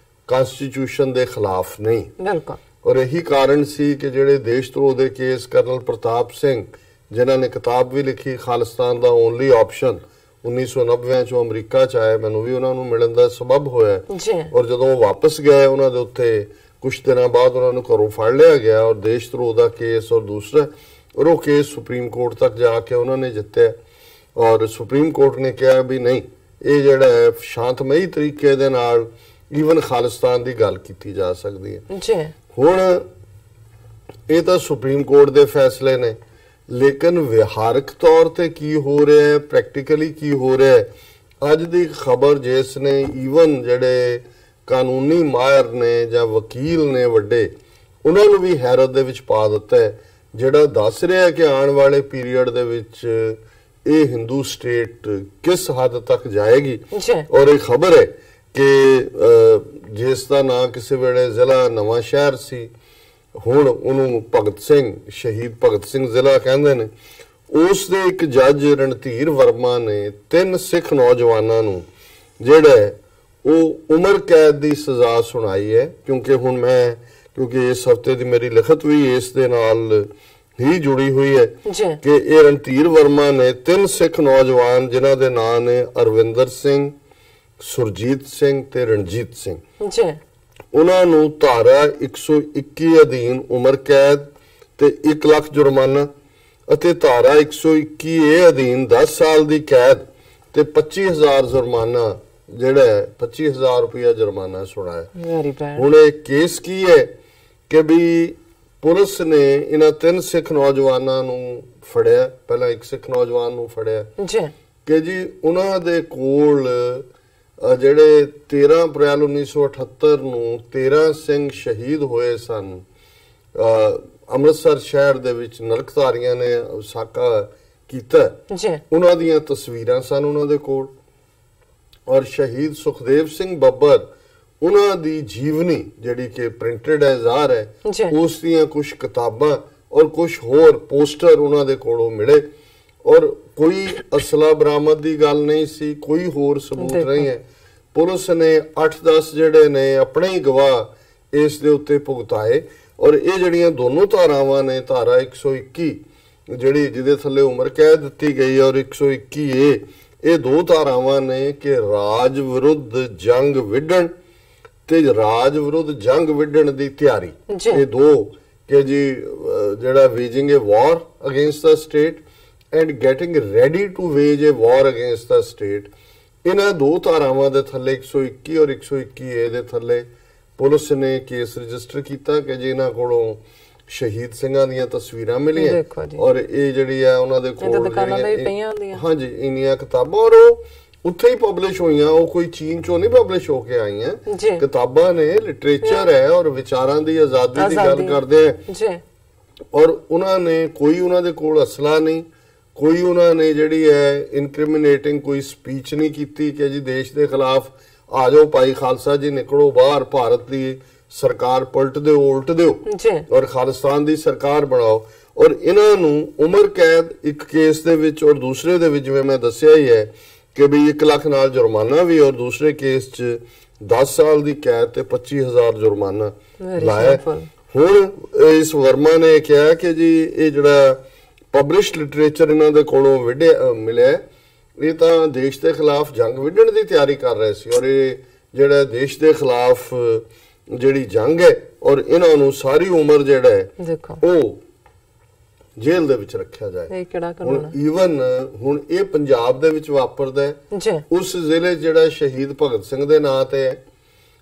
ਕਨਸਟੀਟਿਊਸ਼ਨ ਦੇ ਖਿਲਾਫ ਨਹੀਂ। ਬਿਲਕੁਲ। ਔਰ ਇਹੀ ਕਾਰਨ ਸੀ ਕਿ ਜਿਹੜੇ ਦੇਸ਼ਧਰੋਹ ਦੇ ਕੇਸ ਕਰਨਲ ਪ੍ਰਤਾਪ ਸਿੰਘ ਜਿਨ੍ਹਾਂ ਨੇ ਕਿਤਾਬ ਵੀ ਲਿਖੀ ਖਾਲਿਸਤਾਨ ਦਾ ਓਨਲੀ ਆਪਸ਼ਨ, 1990 ਚੋਂ ਅਮਰੀਕਾ ਚ ਆਏ, ਮੈਨੂੰ ਵੀ ਉਹਨਾਂ ਨੂੰ ਮਿਲਣ ਦਾ ਸਬਬ ਹੋਇਆ ਜੀ। ਔਰ ਜਦੋਂ ਉਹ ਵਾਪਸ ਗਏ ਉਹਨਾਂ ਦੇ ਉੱਤੇ ਕੁਝ ਦਿਨਾਂ ਬਾਅਦ ਉਹਨਾਂ ਨੂੰ ਘਰੋਂ ਫੜ ਲਿਆ ਗਿਆ ਔਰ ਦੇਸ਼ ਧਰੋਹ ਦਾ ਕੇਸ ਔਰ ਦੂਸਰਾ ਔਰ ਉਹ ਕੇਸ ਸੁਪਰੀਮ ਕੋਰਟ ਤੱਕ ਜਾ ਕੇ ਉਹਨਾਂ ਨੇ ਜਿੱਤਿਆ ਔਰ ਸੁਪਰੀਮ ਕੋਰਟ ਨੇ ਕਿਹਾ ਵੀ ਨਹੀਂ, ਇਹ ਜਿਹੜਾ ਹੈ ਸ਼ਾਂਤਮਈ ਤਰੀਕੇ ਦੇ ਨਾਲ ਈਵਨ ਖਾਲਿਸਤਾਨ ਦੀ ਗੱਲ ਕੀਤੀ ਜਾ ਸਕਦੀ ਹੈ ਜੀ। ਹੁਣ ਇਹ ਤਾਂ ਸੁਪਰੀਮ ਕੋਰਟ ਦੇ ਫੈਸਲੇ ਨੇ, ਲੇਕਿਨ ਵਿਹਾਰਕ ਤੌਰ ਤੇ ਕੀ ਹੋ ਰਿਹਾ ਹੈ, ਪ੍ਰੈਕਟੀਕਲੀ ਕੀ ਹੋ ਰਿਹਾ ਹੈ, ਅੱਜ ਦੀ ਖਬਰ ਜਿਸ ਨੇ ਈਵਨ ਜਿਹੜੇ ਕਾਨੂੰਨੀ ਮਾਹਿਰ ਨੇ ਜਾਂ ਵਕੀਲ ਨੇ ਵੱਡੇ, ਉਹਨਾਂ ਨੂੰ ਵੀ ਹੈਰਤ ਦੇ ਵਿੱਚ ਪਾ ਦਿੱਤਾ ਹੈ, ਜਿਹੜਾ ਦੱਸ ਰਿਹਾ ਕਿ ਆਉਣ ਵਾਲੇ ਪੀਰੀਅਡ ਦੇ ਵਿੱਚ ਇਹ ਹਿੰਦੂ ਸਟੇਟ ਕਿਸ ਹੱਦ ਤੱਕ ਜਾਏਗੀ। ਔਰ ਇਹ ਖਬਰ ਹੈ ਕਿ ਜਿਸ ਦਾ ਨਾਂ ਕਿਸੇ ਵੇਲੇ ਜ਼ਿਲ੍ਹਾ ਨਵਾਂ ਸ਼ਹਿਰ ਸੀ, ਹੁਣ ਉਹਨੂੰ ਭਗਤ ਸਿੰਘ, ਸ਼ਹੀਦ ਭਗਤ ਸਿੰਘ ਜ਼ਿਲ੍ਹਾ ਕਹਿੰਦੇ ਨੇ, ਉਸ ਦੇ ਇੱਕ ਜੱਜ ਰਣਧੀਰ ਵਰਮਾ ਨੇ 3 ਸਿੱਖ ਨੌਜਵਾਨਾਂ ਨੂੰ ਜਿਹੜਾ ਉਹ ਉਮਰ ਕੈਦ ਦੀ ਸਜ਼ਾ ਸੁਣਾਈ ਹੈ। ਕਿਉਂਕਿ ਇਸ ਹਫਤੇ ਦੀ ਮੇਰੀ ਲਿਖਤ ਵੀ ਇਸ ਦੇ ਨਾਲ ਹੀ ਜੁੜੀ ਹੋਈ ਹੈ ਕਿ ਇਹ ਰਣਧੀਰ ਵਰਮਾ ਨੇ 3 ਸਿੱਖ ਨੌਜਵਾਨ ਜਿਨ੍ਹਾਂ ਦੇ ਨਾਂ ਨੇ ਅਰਵਿੰਦਰ ਸਿੰਘ, ਸੁਰਜੀਤ ਸਿੰਘ ਤੇ ਰਣਜੀਤ ਸਿੰਘ, ਉਹਨਾਂ ਨੂੰ ਧਾਰਾ 121 ਅਧੀਨ ਉਮਰ ਕੈਦ ਤੇ 1 ਲੱਖ ਜੁਰਮਾਨਾ ਅਤੇ ਧਾਰਾ 121A ਅਧੀਨ 10 ਸਾਲ ਦੀ ਕੈਦ ਤੇ 25,000 ਜੁਰਮਾਨਾ, ਜਿਹੜਾ 25,000 ਰੁਪਇਆ ਜੁਰਮਾਨਾ ਸੁਣਾਇਆ। ਹੁਣ ਇਹ ਕੇਸ ਕੀ ਹੈ ਕਿ ਵੀ ਪੁਲਿਸ ਨੇ ਇਹਨਾਂ 3 ਸਿੱਖ ਨੌਜਵਾਨਾਂ ਨੂੰ ਫੜਿਆ, ਪਹਿਲਾਂ ਇੱਕ ਸਿੱਖ ਨੌਜਵਾਨ ਨੂੰ ਫੜਿਆ ਕਿ ਜੀ ਉਹਨਾਂ ਦੇ ਕੋਲ ਜਿਹੜੇ 13 ਅਪ੍ਰੈਲ 1978 ਨੂੰ 13 ਸਿੰਘ ਸ਼ਹੀਦ ਹੋਏ ਸਨ ਅੰਮ੍ਰਿਤਸਰ ਸ਼ਹਿਰ ਦੇ ਵਿੱਚ, ਨਰਕਧਾਰੀਆਂ ਨੇ ਸਾਕਾ ਕੀਤਾ, ਉਹਨਾਂ ਦੀਆਂ ਤਸਵੀਰਾਂ ਸਨ ਉਹਨਾਂ ਦੇ ਕੋਲ ਔਰ ਸ਼ਹੀਦ ਸੁਖਦੇਵ ਸਿੰਘ ਬੱਬਰ ਉਹਨਾਂ ਦੀ ਜੀਵਨੀ ਜਿਹੜੀ ਕਿ ਪ੍ਰਿੰਟਡ ਹੈ, ਜ਼ਾਹਰ ਹੈ, ਉਸ ਦੀਆਂ ਕੁਝ ਕਿਤਾਬਾਂ ਔਰ ਕੁਝ ਹੋਰ ਪੋਸਟਰ ਉਹਨਾਂ ਦੇ ਕੋਲੋਂ ਮਿਲੇ ਔਰ ਕੋਈ ਅਸਲਾ ਬਰਾਮਦ ਦੀ ਗੱਲ ਨਹੀਂ ਸੀ, ਕੋਈ ਹੋਰ ਸਬੂਤ ਨਹੀਂ ਹੈ। ਪੁਲਿਸ ਨੇ 8-10 ਜਿਹੜੇ ਨੇ ਆਪਣੇ ਹੀ ਗਵਾਹ ਇਸ ਦੇ ਉੱਤੇ ਭੁਗਤਾਏ ਔਰ ਇਹ ਜਿਹੜੀਆਂ ਦੋਨੋਂ ਧਾਰਾਵਾਂ ਨੇ, ਧਾਰਾ 121 ਜਿਹੜੀ ਜਿਹਦੇ ਥੱਲੇ ਉਮਰ ਕੈਦ ਦਿੱਤੀ ਗਈ ਔਰ 121A, ਇਹ 2 ਧਾਰਾਵਾਂ ਨੇ ਕਿ ਰਾਜ ਵਿਰੁੱਧ ਜੰਗ ਵਿੱਢਣ ਤੇ ਰਾਜ ਵਿਰੁੱਧ ਜੰਗ ਵਿੱਢਣ ਦੀ ਤਿਆਰੀ, ਇਹ 2 ਕਿ ਜੀ ਜਿਹੜਾ waging a war against the state and getting ready to wage a war against the state, ਇਹਨਾਂ 2 ਧਾਰਾਵਾਂ ਦੇ ਥੱਲੇ 121 ਔਰ 121A ਦੇ ਥੱਲੇ ਪੁਲਿਸ ਨੇ ਕੇਸ ਰਜਿਸਟਰ ਕੀਤਾ ਕਿ ਜੀ ਇਹਨਾਂ ਕੋਲੋਂ ਸ਼ਹੀਦ ਸਿੰਘਾਂ ਦੀਆਂ ਤਸਵੀਰਾਂ ਮਿਲੀਆਂ ਔਰ ਇਹ ਜਿਹੜੀ ਆ ਉਹਨਾਂ ਦੇ ਕੋਲ ਹਾਂਜੀ ਇੰਨੀਆਂ ਕਿਤਾਬਾਂ ਔਰ ਉਹ ਉੱਥੇ ਹੀ ਪਬਲਿਸ਼ ਹੋਈਆਂ, ਉਹ ਕੋਈ ਚੀਨ ਚੋਂ ਨਹੀਂ ਪਬਲਿਸ਼ ਹੋ ਕੇ ਆਈਆਂ ਕਿਤਾਬਾਂ ਨੇ, ਲਿਟਰੇਚਰ ਹੈ ਔਰ ਵਿਚਾਰਾਂ ਦੀ ਆਜ਼ਾਦੀ ਦੀ ਗੱਲ ਕਰਦੇ ਆ ਔਰ ਉਹਨਾਂ ਨੇ ਕੋਈ ਉਹਨਾਂ ਦੇ ਕੋਲ ਅਸਲਾ ਨਹੀਂ, ਕੋਈ ਉਹਨਾਂ ਨੇ ਜਿਹੜੀ ਹੈ ਇਨਕ੍ਰਿਮੀਨੇਟਿੰਗ ਕੋਈ ਸਪੀਚ ਨਹੀਂ ਕੀਤੀ ਕਿ ਜੀ ਦੇਸ਼ ਦੇ ਖਿਲਾਫ ਆ ਜਾਓ ਭਾਈ ਖਾਲਸਾ ਜੀ, ਨਿਕਲੋ ਬਾਹਰ, ਭਾਰਤ ਦੀ ਸਰਕਾਰ ਪਲਟ ਦਿਓ, ਉਲਟ ਦਿਓ ਔਰ ਖਾਲਿਸਤਾਨ ਦੀ ਸਰਕਾਰ ਬਣਾਓ। ਔਰ ਇਹਨਾਂ ਨੂੰ ਉਮਰ ਕੈਦ ਇੱਕ ਕੇਸ ਦੇ ਵਿੱਚ ਔਰ ਦੂਸਰੇ ਦੇ ਵਿੱਚ ਜਿਵੇਂ ਮੈਂ ਦੱਸਿਆ ਹੀ ਹੈ ਕਿ ਵੀ 1 ਲੱਖ ਨਾਲ ਜੁਰਮਾਨਾ ਵੀ ਔਰ ਦੂਸਰੇ ਕੇਸ 'ਚ 10 ਸਾਲ ਦੀ ਕੈਦ ਤੇ 25,000 ਜੁਰਮਾਨਾ ਲਾਇਆ। ਹੁਣ ਇਸ ਵਰਮਾ ਨੇ ਕਿਹਾ ਕਿ ਜੀ ਇਹ ਜਿਹੜਾ ਪਬਲਿਸ਼ਡ ਲਿਟਰੇਚਰ ਇਹਨਾਂ ਦੇ ਕੋਲੋਂ ਮਿਲਿਆ, ਇਹ ਤਾਂ ਦੇਸ਼ ਦੇ ਖਿਲਾਫ ਜੰਗ ਵਿੱਢਣ ਦੀ ਤਿਆਰੀ ਕਰ ਰਹੇ ਸੀ ਔਰ ਇਹ ਜਿਹੜਾ ਦੇਸ਼ ਦੇ ਖਿਲਾਫ ਜਿਹੜੀ ਜੰਗ ਹੈ ਔਰ ਇਹਨਾਂ ਨੂੰ ਸਾਰੀ ਉਮਰ ਜਿਹੜਾ ਹੈ ਉਹ ਜੇਲ੍ਹ ਦੇ ਵਿੱਚ ਰੱਖਿਆ ਜਾਏ। ਹੁਣ ਈਵਨ ਹੁਣ ਇਹ ਪੰਜਾਬ ਦੇ ਵਿੱਚ ਵਾਪਰਦਾ ਹੈ, ਉਸ ਜ਼ਿਲ੍ਹੇ ਜਿਹੜਾ ਸ਼ਹੀਦ ਭਗਤ ਸਿੰਘ ਦੇ ਨਾਂ ਤੇ ਹੈ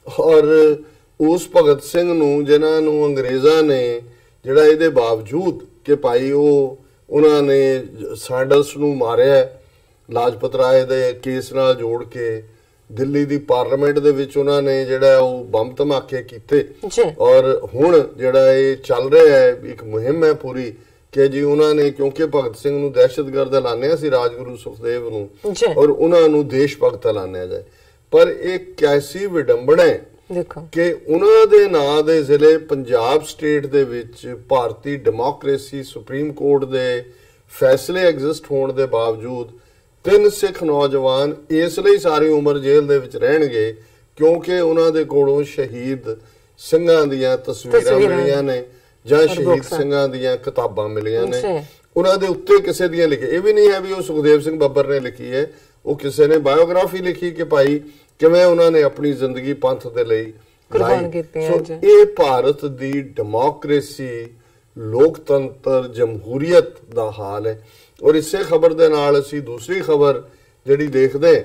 ਔਰ ਉਸ ਭਗਤ ਸਿੰਘ ਨੂੰ ਜਿਨ੍ਹਾਂ ਨੂੰ ਅੰਗਰੇਜ਼ਾਂ ਨੇ ਜਿਹੜਾ ਇਹਦੇ ਬਾਵਜੂਦ ਕਿ ਭਾਈ ਉਹਨਾਂ ਨੇ ਸੈਂਡਲਸ ਨੂੰ ਮਾਰਿਆ ਲਾਜਪਤ ਰਾਏ ਦੇ ਕੇਸ ਨਾਲ ਜੋੜ ਕੇ, ਦਿੱਲੀ ਦੀ ਪਾਰਲੀਮੈਂਟ ਦੇ ਵਿੱਚ ਉਹਨਾਂ ਨੇ ਜਿਹੜਾ ਉਹ ਬੰਬ ਧਮਾਕੇ ਕੀਤੇ ਔਰ ਹੁਣ ਜਿਹੜਾ ਇਹ ਚੱਲ ਰਿਹਾ ਹੈ ਇੱਕ ਮੁਹਿੰਮ ਹੈ ਪੂਰੀ ਕਿ ਜੀ ਉਹਨਾਂ ਨੇ ਕਿਉਂਕਿ ਭਗਤ ਸਿੰਘ ਨੂੰ ਦਹਿਸ਼ਤਗਰਦ ਐਲਾਨਿਆ ਸੀ, ਰਾਜਗੁਰੂ ਸੁਖਦੇਵ ਨੂੰ, ਔਰ ਉਹਨਾਂ ਨੂੰ ਦੇਸ਼ ਭਗਤ ਐਲਾਨਿਆ ਜਾਏ। ਪਰ ਇਹ ਕੈਸੀ ਵਿਡੰਬਣਾ ਹੈ ਕਿ ਉਹਨਾਂ ਦੇ ਨਾਂ ਦੇ ਜ਼ਿਲ੍ਹੇ ਪੰਜਾਬ ਸਟੇਟ ਦੇ ਵਿੱਚ ਭਾਰਤੀ ਡੈਮੋਕ੍ਰੇਸੀ ਸੁਪਰੀਮ ਕੋਰਟ ਦੇ ਫੈਸਲੇ ਐਗਜ਼ਿਸਟ ਹੋਣ ਦੇ ਬਾਵਜੂਦ 3 ਸਿੱਖ ਨੌਜਵਾਨ ਇਸ ਲਈ ਸਾਰੀ ਉਮਰ ਜੇਲ੍ਹ ਦੇ ਵਿੱਚ ਰਹਿਣਗੇ ਕਿਉਂਕਿ ਉਹਨਾਂ ਦੇ ਕੋਲੋਂ ਸ਼ਹੀਦ ਸਿੰਘਾਂ ਦੀਆਂ ਤਸਵੀਰਾਂ ਮਿਲੀਆਂ ਨੇ ਜਾਂ ਸ਼ਹੀਦ ਸਿੰਘਾਂ ਦੀਆਂ ਕਿਤਾਬਾਂ ਮਿਲੀਆਂ ਨੇ, ਉਹਨਾਂ ਦੇ ਉੱਤੇ ਕਿਸੇ ਦੀਆਂ ਲਿਖੇ, ਇਹ ਵੀ ਨਹੀਂ ਹੈ ਵੀ ਉਹ ਸੁਖਦੇਵ ਸਿੰਘ ਬੱਬਰ ਨੇ ਲਿਖੀ ਹੈ, ਉਹ ਕਿਸੇ ਨੇ ਬਾਇਓਗ੍ਰਾਫੀ ਲਿਖੀ ਕਿ ਭਾਈ ਕਿਵੇਂ ਉਹਨਾਂ ਨੇ ਆਪਣੀ ਜ਼ਿੰਦਗੀ ਪੰਥ ਦੇ ਲਈ ਕੁਰਬਾਨ ਕੀਤੀ ਹੈ। ਸੋ ਇਹ ਭਾਰਤ ਦੀ ਡੈਮੋਕ੍ਰੇਸੀ, ਲੋਕਤੰਤਰ, ਜਮਹੂਰੀਅਤ ਦਾ ਹਾਲ ਹੈ। ਔਰ ਇਸੇ ਖਬਰ ਦੇ ਨਾਲ ਅਸੀਂ ਦੂਸਰੀ ਖਬਰ ਜਿਹੜੀ ਦੇਖਦੇ,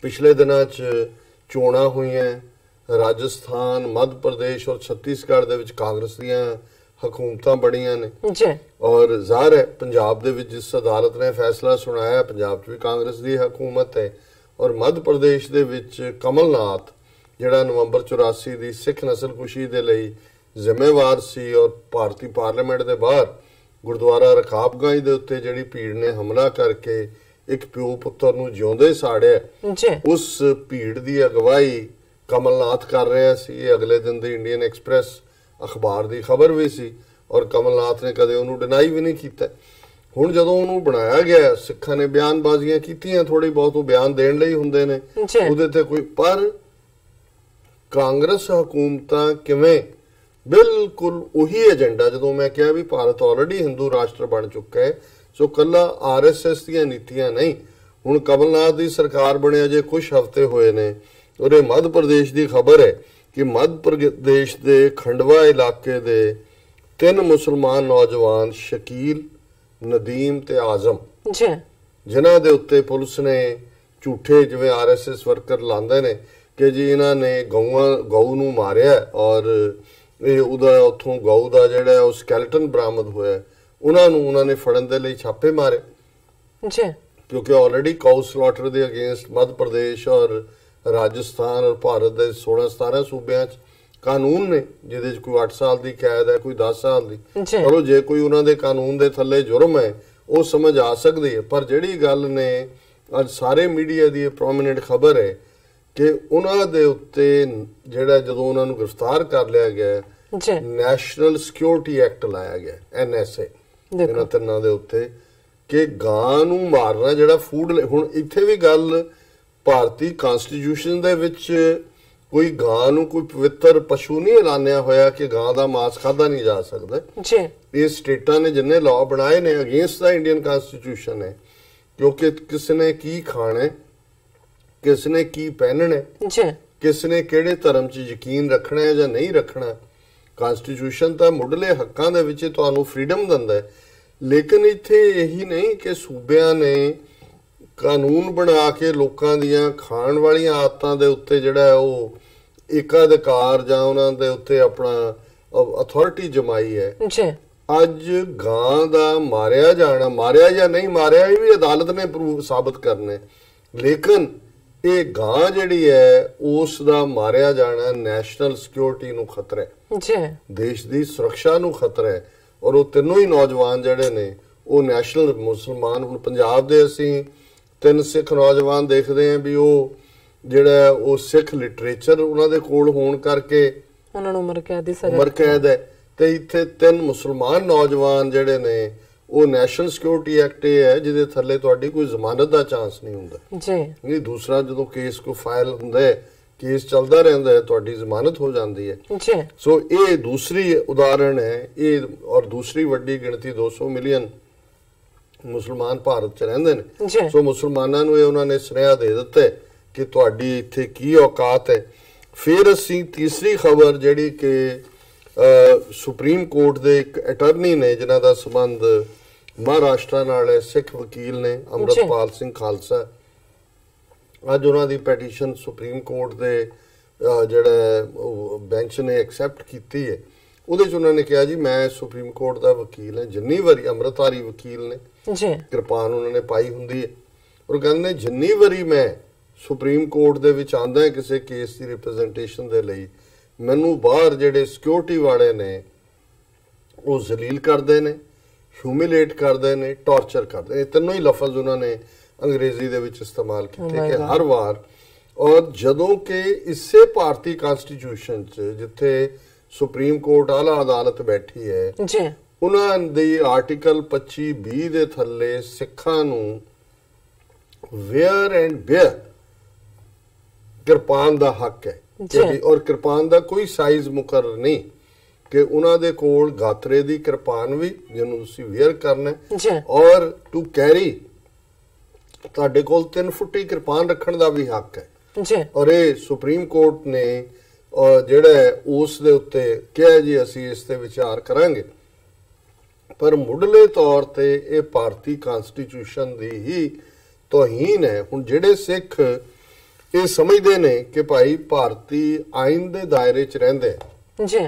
ਪਿਛਲੇ ਦਿਨਾਂ 'ਚ ਚੋਣਾਂ ਹੋਈਆਂ ਰਾਜਸਥਾਨ, ਮੱਧ ਪ੍ਰਦੇਸ਼ ਔਰ ਛੱਤੀਸਗੜ੍ਹ ਦੇ ਵਿੱਚ ਕਾਂਗਰਸ ਦੀਆਂ ਹਕੂਮਤਾਂ ਬਣੀਆਂ ਨੇ ਜੀ। ਔਰ ਜ਼ਾਹਰ ਹੈ ਪੰਜਾਬ ਦੇ ਵਿੱਚ ਜਿਸ ਅਦਾਲਤ ਨੇ ਫੈਸਲਾ ਸੁਣਾਇਆ, ਪੰਜਾਬ 'ਚ ਵੀ ਕਾਂਗਰਸ ਦੀ ਹਕੂਮਤ ਹੈ। ਔਰ ਮੱਧ ਪ੍ਰਦੇਸ਼ ਦੇ ਵਿੱਚ ਕਮਲਨਾਥ ਜਿਹੜਾ ਨਵੰਬਰ 84 ਦੀ ਸਿੱਖ ਨਸਲਕੁਸ਼ੀ ਦੇ ਲਈ ਜ਼ਿੰਮੇਵਾਰ ਸੀ ਔਰ ਭਾਰਤੀ ਪਾਰਲੀਮੈਂਟ ਦੇ ਬਾਹਰ ਗੁਰਦੁਆਰਾ ਰਕਾਬਗੰਜ ਦੇ ਉੱਤੇ ਜਿਹੜੀ ਭੀੜ ਨੇ ਹਮਲਾ ਕਰਕੇ ਇੱਕ ਪਿਓ ਪੁੱਤਰ ਨੂੰ ਜਿਉਂਦੇ ਸਾੜਿਆ, ਉਸ ਭੀੜ ਦੀ ਅਗਵਾਈ ਕਮਲਨਾਥ ਕਰ ਰਿਹਾ ਸੀ। ਇਹ ਅਗਲੇ ਦਿਨ ਦੀ ਇੰਡੀਅਨ ਐਕਸਪ੍ਰੈਸ ਅਖਬਾਰ ਦੀ ਖਬਰ ਵੀ ਸੀ ਔਰ ਕਮਲਨਾਥ ਨੇ ਕਦੇ ਉਹਨੂੰ ਡਿਨਾਈ ਵੀ ਨਹੀਂ ਕੀਤਾ। ਹੁਣ ਜਦੋਂ ਉਹਨੂੰ ਬਣਾਇਆ ਗਿਆ, ਸਿੱਖਾਂ ਨੇ ਬਿਆਨਬਾਜ਼ੀਆਂ ਕੀਤੀਆਂ, ਥੋੜੀ ਬਹੁਤ ਉਹ ਬਿਆਨ ਦੇਣ ਲਈ ਹੁੰਦੇ ਨੇ, ਉਹਦੇ ਤੇ ਕੋਈ, ਪਰ ਕਾਂਗਰਸ ਹਕੂਮਤਾਂ ਕਿਵੇਂ ਬਿਲਕੁਲ ਉਹੀ ਏਜੰਡਾ, ਜਦੋਂ ਮੈਂ ਕਿਹਾ ਵੀ ਭਾਰਤ ਆਲਰੇਡੀ ਹਿੰਦੂ ਰਾਸ਼ਟਰ ਬਣ ਚੁੱਕਾ ਹੈ, ਸੋ ਕੱਲਾ ਆਰਐਸਐਸ ਦੀਆਂ ਨੀਤੀਆਂ ਨਹੀਂ, ਹੁਣ ਕਮਲਨਾਥ ਦੀ ਸਰਕਾਰ ਬਣਿਆ ਜੇ ਕੁਝ ਹਫ਼ਤੇ ਹੋਏ ਨੇ। ਔਰ ਇਹ ਮੱਧ ਪ੍ਰਦੇਸ਼ ਦੀ ਖਬਰ ਹੈ ਕਿ ਮੱਧ ਪ੍ਰਦੇਸ਼ ਦੇ ਖੰਡਵਾ ਇਲਾਕੇ ਦੇ 3 ਮੁਸਲਮਾਨ ਨੌਜਵਾਨ ਸ਼ਕੀਲ, ਨਦੀਮ ਤੇ ਆਜ਼ਮ, ਜਿਨ੍ਹਾਂ ਦੇ ਉੱਤੇ ਪੁਲਿਸ ਨੇ ਝੂਠੇ, ਜਿਵੇਂ ਆਰਐਸਐਸ ਵਰਕਰ ਲਾਉਂਦੇ ਨੇ ਕਿ ਜੀ ਇਹਨਾਂ ਨੇ ਗਊ ਨੂੰ ਮਾਰਿਆ ਔਰ ਇਹ ਉਹਦਾ ਉੱਥੋਂ ਗਊ ਦਾ ਜਿਹੜਾ ਉਹ ਸਕੈਲਟਨ ਬਰਾਮਦ ਹੋਇਆ, ਉਹਨਾਂ ਨੇ ਫੜਨ ਦੇ ਲਈ ਛਾਪੇ ਮਾਰੇ ਕਿਉਂਕਿ ਆਲਰੇਡੀ ਕਾਊ ਸਲੌਟਰ ਦੇ ਅਗੇਂਸਟ ਮੱਧ ਪ੍ਰਦੇਸ਼ ਔਰ ਰਾਜਸਥਾਨ ਔਰ ਭਾਰਤ ਦੇ 16-17 ਸੂਬਿਆਂ 'ਚ ਕਾਨੂੰਨ ਨੇ ਜਿਹਦੇ 'ਚ ਕੋਈ 8 ਸਾਲ ਦੀ ਕੈਦ ਹੈ, ਕੋਈ 10 ਸਾਲ ਦੀ। ਚਲੋ ਜੇ ਕੋਈ ਉਹਨਾਂ ਦੇ ਕਾਨੂੰਨ ਦੇ ਥੱਲੇ ਜੁਰਮ ਹੈ ਉਹ ਸਮਝ ਆ ਸਕਦੀ ਹੈ, ਪਰ ਜਿਹੜੀ ਗੱਲ ਨੇ ਅੱਜ ਸਾਰੇ ਮੀਡੀਆ ਦੀ ਪ੍ਰੋਮੀਨੈਂਟ ਖਬਰ ਹੈ ਕਿ ਉਹਨਾਂ ਦੇ ਉੱਤੇ ਜਿਹੜਾ ਜਦੋਂ ਉਹਨਾਂ ਨੂੰ ਗ੍ਰਿਫਤਾਰ ਕਰ ਲਿਆ ਗਿਆ, ਨੈਸ਼ਨਲ ਸਿਕਿਉਰਿਟੀ ਐਕਟ ਲਾਇਆ ਗਿਆ, NSA, ਇਹਨਾਂ ਤਿੰਨਾਂ ਦੇ ਉੱਤੇ ਕਿ ਗਾਂ ਨੂੰ ਮਾਰਨਾ ਜਿਹੜਾ ਫੂਡ। ਹੁਣ ਇੱਥੇ ਵੀ ਗੱਲ ਭਾਰਤੀ ਕਨਸਟੀਟਿਊਸ਼ਨ ਦੇ ਵਿੱਚ ਕੋਈ ਗਾਂ ਨੂੰ ਕੋਈ ਪਵਿੱਤਰ ਪਸ਼ੂ ਨਹੀਂ ਐਲਾਨਿਆ ਹੋਇਆ ਕਿ ਗਾਂ ਦਾ ਮਾਸ ਖਾਧਾ ਨਹੀਂ ਜਾ ਸਕਦਾ। ਇਹ ਸਟੇਟਾਂ ਨੇ ਜਿੰਨੇ ਲਾਅ ਬਣਾਏ ਨੇ ਅਗੇਂਸਟ ਦਾ ਇੰਡੀਅਨ ਕਨਸਟੀਟਿਊਸ਼ਨ ਹੈ, ਕਿਉਂਕਿ ਕਿਸ ਨੇ ਕੀ ਖਾਣਾ, ਕਿਸ ਨੇ ਕੀ ਪਹਿਨਣਾ, ਕਿਸ ਨੇ ਕਿਹੜੇ ਧਰਮ 'ਚ ਯਕੀਨ ਰੱਖਣਾ ਹੈ ਜਾਂ ਨਹੀਂ ਰੱਖਣਾ। ਕਨਸਟੀਟਿਊਸ਼ਨ ਤਾਂ ਮੁੱਢਲੇ ਹੱਕਾਂ ਦੇ ਵਿੱਚ ਤੁਹਾਨੂੰ ਫਰੀडम ਦਿੰਦਾ ਹੈ, ਲੇਕਿਨ ਇੱਥੇ ਇਹੀ ਨਹੀਂ ਕਿ ਸੂਬਿਆਂ ਨੇ ਕਾਨੂੰਨ ਬਣਾ ਕੇ ਲੋਕਾਂ ਦੀਆਂ ਖਾਣ ਵਾਲੀਆਂ ਆਦਤਾਂ ਦੇ ਉੱਤੇ ਜਿਹੜਾ ਉਹ ਏਕਾਧਿਕਾਰ ਜਾਂ ਉਹਨਾਂ ਦੇ ਉੱਤੇ ਆਪਣਾ ਅਥਾਰਟੀ ਜਮਾਈ ਹੈ। ਅੱਜ ਗਾਂ ਦਾ ਮਾਰਿਆ ਜਾਣਾ, ਮਾਰਿਆ ਜਾਂ ਨਹੀਂ ਮਾਰਿਆ ਇਹ ਵੀ ਅਦਾਲਤ ਨੇ ਸਾਬਤ ਕਰਨਾ, ਲੇਕਿਨ ਇਹ ਗਾਂ ਜਿਹੜੀ ਹੈ ਉਸ ਦਾ ਮਾਰਿਆ ਜਾਣਾ ਨੈਸ਼ਨਲ ਸਿਕਿਉਰਿਟੀ ਨੂੰ ਖਤਰਾ ਹੈ, ਦੇਸ਼ ਦੀ ਸੁਰੱਖਿਆ ਨੂੰ ਖਤਰਾ ਹੈ। ਔਰ ਉਹ ਤਿੰਨੋਂ ਹੀ ਨੌਜਵਾਨ ਜਿਹੜੇ ਨੇ ਉਹ ਨੈਸ਼ਨਲ ਮੁਸਲਮਾਨ। ਹੁਣ ਪੰਜਾਬ ਦੇ ਅਸੀਂ 3 ਸਿੱਖ ਨੌਜਵਾਨ ਦੇਖਦੇ ਆਂ ਵੀ ਉਹ ਜਿਹੜਾ ਉਹ ਸਿੱਖ ਲਿਟਰੇਚਰ ਉਹਨਾਂ ਦੇ ਕੋਲ ਹੋਣ ਕਰਕੇ ਉਹਨਾਂ ਨੂੰ ਉਮਰ ਕੈਦ ਹੈ, ਤੇ ਇੱਥੇ 3 ਮੁਸਲਮਾਨ ਨੌਜਵਾਨ ਜਿਹੜੇ ਨੇ ਉਹ ਨੈਸ਼ਨਲ ਸਿਕਿਉਰਿਟੀ ਐਕਟ ਹੈ ਜਿਹਦੇ ਥੱਲੇ ਤੁਹਾਡੀ ਕੋਈ ਜ਼ਮਾਨਤ ਦਾ ਚਾਂਸ ਨਹੀਂ ਹੁੰਦਾ ਜੀ। ਦੂਸਰਾ ਜਦੋਂ ਕੇਸ ਕੋਈ ਫਾਈਲ ਹੁੰਦਾ ਹੈ, ਕੇਸ ਚੱਲਦਾ ਰਹਿੰਦਾ ਹੈ, ਤੁਹਾਡੀ ਜ਼ਮਾਨਤ ਹੋ ਜਾਂਦੀ ਹੈ। ਸੋ ਇਹ ਦੂਸਰੀ ਉਦਾਹਰਣ ਹੈ ਇਹ। ਔਰ ਦੂਸਰੀ ਵੱਡੀ ਗਿਣਤੀ 200 ਮਿਲੀਅਨ ਮੁਸਲਮਾਨ ਭਾਰਤ 'ਚ ਰਹਿੰਦੇ ਨੇ, ਸੋ ਮੁਸਲਮਾਨਾਂ ਨੂੰ ਇਹ ਉਹਨਾਂ ਨੇ ਸੁਨੇਹਾ ਦੇ ਦਿੱਤਾ ਕਿ ਤੁਹਾਡੀ ਇੱਥੇ ਕੀ ਔਕਾਤ ਹੈ। ਫਿਰ ਅਸੀਂ ਤੀਸਰੀ ਖਬਰ ਜਿਹੜੀ ਕਿ ਸੁਪਰੀਮ ਕੋਰਟ ਦੇ ਇੱਕ ਅਟਾਰਨੀ ਨੇ ਜਿਨ੍ਹਾਂ ਦਾ ਸੰਬੰਧ ਮਹਾਰਾਸ਼ਟਰ ਨਾਲ ਹੈ, ਸਿੱਖ ਵਕੀਲ ਨੇ ਅੰਮ੍ਰਿਤਪਾਲ ਸਿੰਘ ਖਾਲਸਾ, ਅੱਜ ਉਹਨਾਂ ਦੀ ਪੈਟੀਸ਼ਨ ਸੁਪਰੀਮ ਕੋਰਟ ਦੇ ਜਿਹੜਾ ਬੈਂਚ ਨੇ ਐਕਸੈਪਟ ਕੀਤੀ ਹੈ। ਉਹਦੇ 'ਚ ਉਹਨਾਂ ਨੇ ਕਿਹਾ ਜੀ ਮੈਂ ਸੁਪਰੀਮ ਕੋਰਟ ਦਾ ਵਕੀਲ ਹਾਂ, ਜਿੰਨੀ ਵਾਰੀ ਅੰਮ੍ਰਿਤਧਾਰੀ ਵਕੀਲ ਨੇ, ਕਿਰਪਾਨ ਉਹਨਾਂ ਨੇ ਪਾਈ ਹੁੰਦੀ ਹੈ, ਔਰ ਕਹਿੰਦੇ ਜਿੰਨੀ ਵਾਰੀ ਮੈਂ ਸੁਪਰੀਮ ਕੋਰਟ ਦੇ ਵਿੱਚ ਆਉਂਦਾ ਕਿਸੇ ਕੇਸ ਦੀ ਰਿਪਰੈਜ਼ੈਂਟੇਸ਼ਨ ਦੇ ਲਈ, ਮੈਨੂੰ ਬਾਹਰ ਜਿਹੜੇ ਸਿਕਿਉਰਿਟੀ ਵਾਲੇ ਨੇ ਉਹ ਜ਼ਲੀਲ ਕਰਦੇ ਨੇ, ਹਿਊਮਿਲੇਟ ਕਰਦੇ ਨੇ, ਟਾਰਚਰ ਕਰਦੇ ਨੇ। ਇਹ ਤਿੰਨੋਂ ਹੀ ਲਫ਼ਜ਼ ਉਹਨਾਂ ਨੇ ਅੰਗਰੇਜ਼ੀ ਦੇ ਵਿੱਚ ਇਸਤੇਮਾਲ ਕੀਤੇ ਕਿ ਹਰ ਵਾਰ। ਔਰ ਜਦੋਂ ਕਿ ਇਸੇ ਭਾਰਤੀ ਕਨਸਟੀਟਿਊਸ਼ਨ 'ਚ ਜਿੱਥੇ ਸੁਪਰੀਮ ਕੋਰਟ ਆਲਾ ਅਦਾਲਤ ਬੈਠੀ ਹੈ, ਉਹਨਾਂ ਦੀ ਆਰਟੀਕਲ 25(b) ਦੇ ਥੱਲੇ ਸਿੱਖਾਂ ਨੂੰ ਵੇਅਰ ਐਂਡ ਬੇਅਰ ਕਿਰਪਾਨ ਦਾ ਹੱਕ ਹੈ, ਔਰ ਕਿਰਪਾਨ ਦਾ ਕੋਈ ਸਾਈਜ਼ ਮੁਕਰਰ ਨਹੀਂ ਕਿ ਉਹਨਾਂ ਦੇ ਕੋਲ ਗਾਤਰੇ ਦੀ ਕਿਰਪਾਨ ਵੀ ਜਿਹਨੂੰ ਤੁਸੀਂ ਵੇਅਰ ਕਰਨਾ, ਔਰ ਟੂ ਕੈਰੀ ਤੁਹਾਡੇ ਕੋਲ 3 ਫੁੱਟੀ ਕਿਰਪਾਨ ਰੱਖਣ ਦਾ ਵੀ ਹੱਕ ਹੈ ਜੀ। ਔਰ ਇਹ ਸੁਪਰੀਮ ਕੋਰਟ ਨੇ ਜਿਹੜਾ ਉਸ ਦੇ ਉੱਤੇ ਕਿਹਾ ਜੀ ਅਸੀਂ ਇਸ ਤੇ ਵਿਚਾਰ ਕਰਾਂਗੇ, ਪਰ ਮੁੱਢਲੇ ਤੌਰ ਤੇ ਇਹ ਭਾਰਤੀ ਕਨਸਟੀਟਿਊਸ਼ਨ ਦੀ ਹੀ ਤੋਹੀਨ ਹੈ। ਹੁਣ ਜਿਹੜੇ ਸਿੱਖ ਇਹ ਸਮਝਦੇ ਨੇ ਕਿ ਭਾਈ ਭਾਰਤੀ ਆਇਨ ਦੇ ਦਾਇਰੇ 'ਚ ਰਹਿੰਦੇ ਜੀ,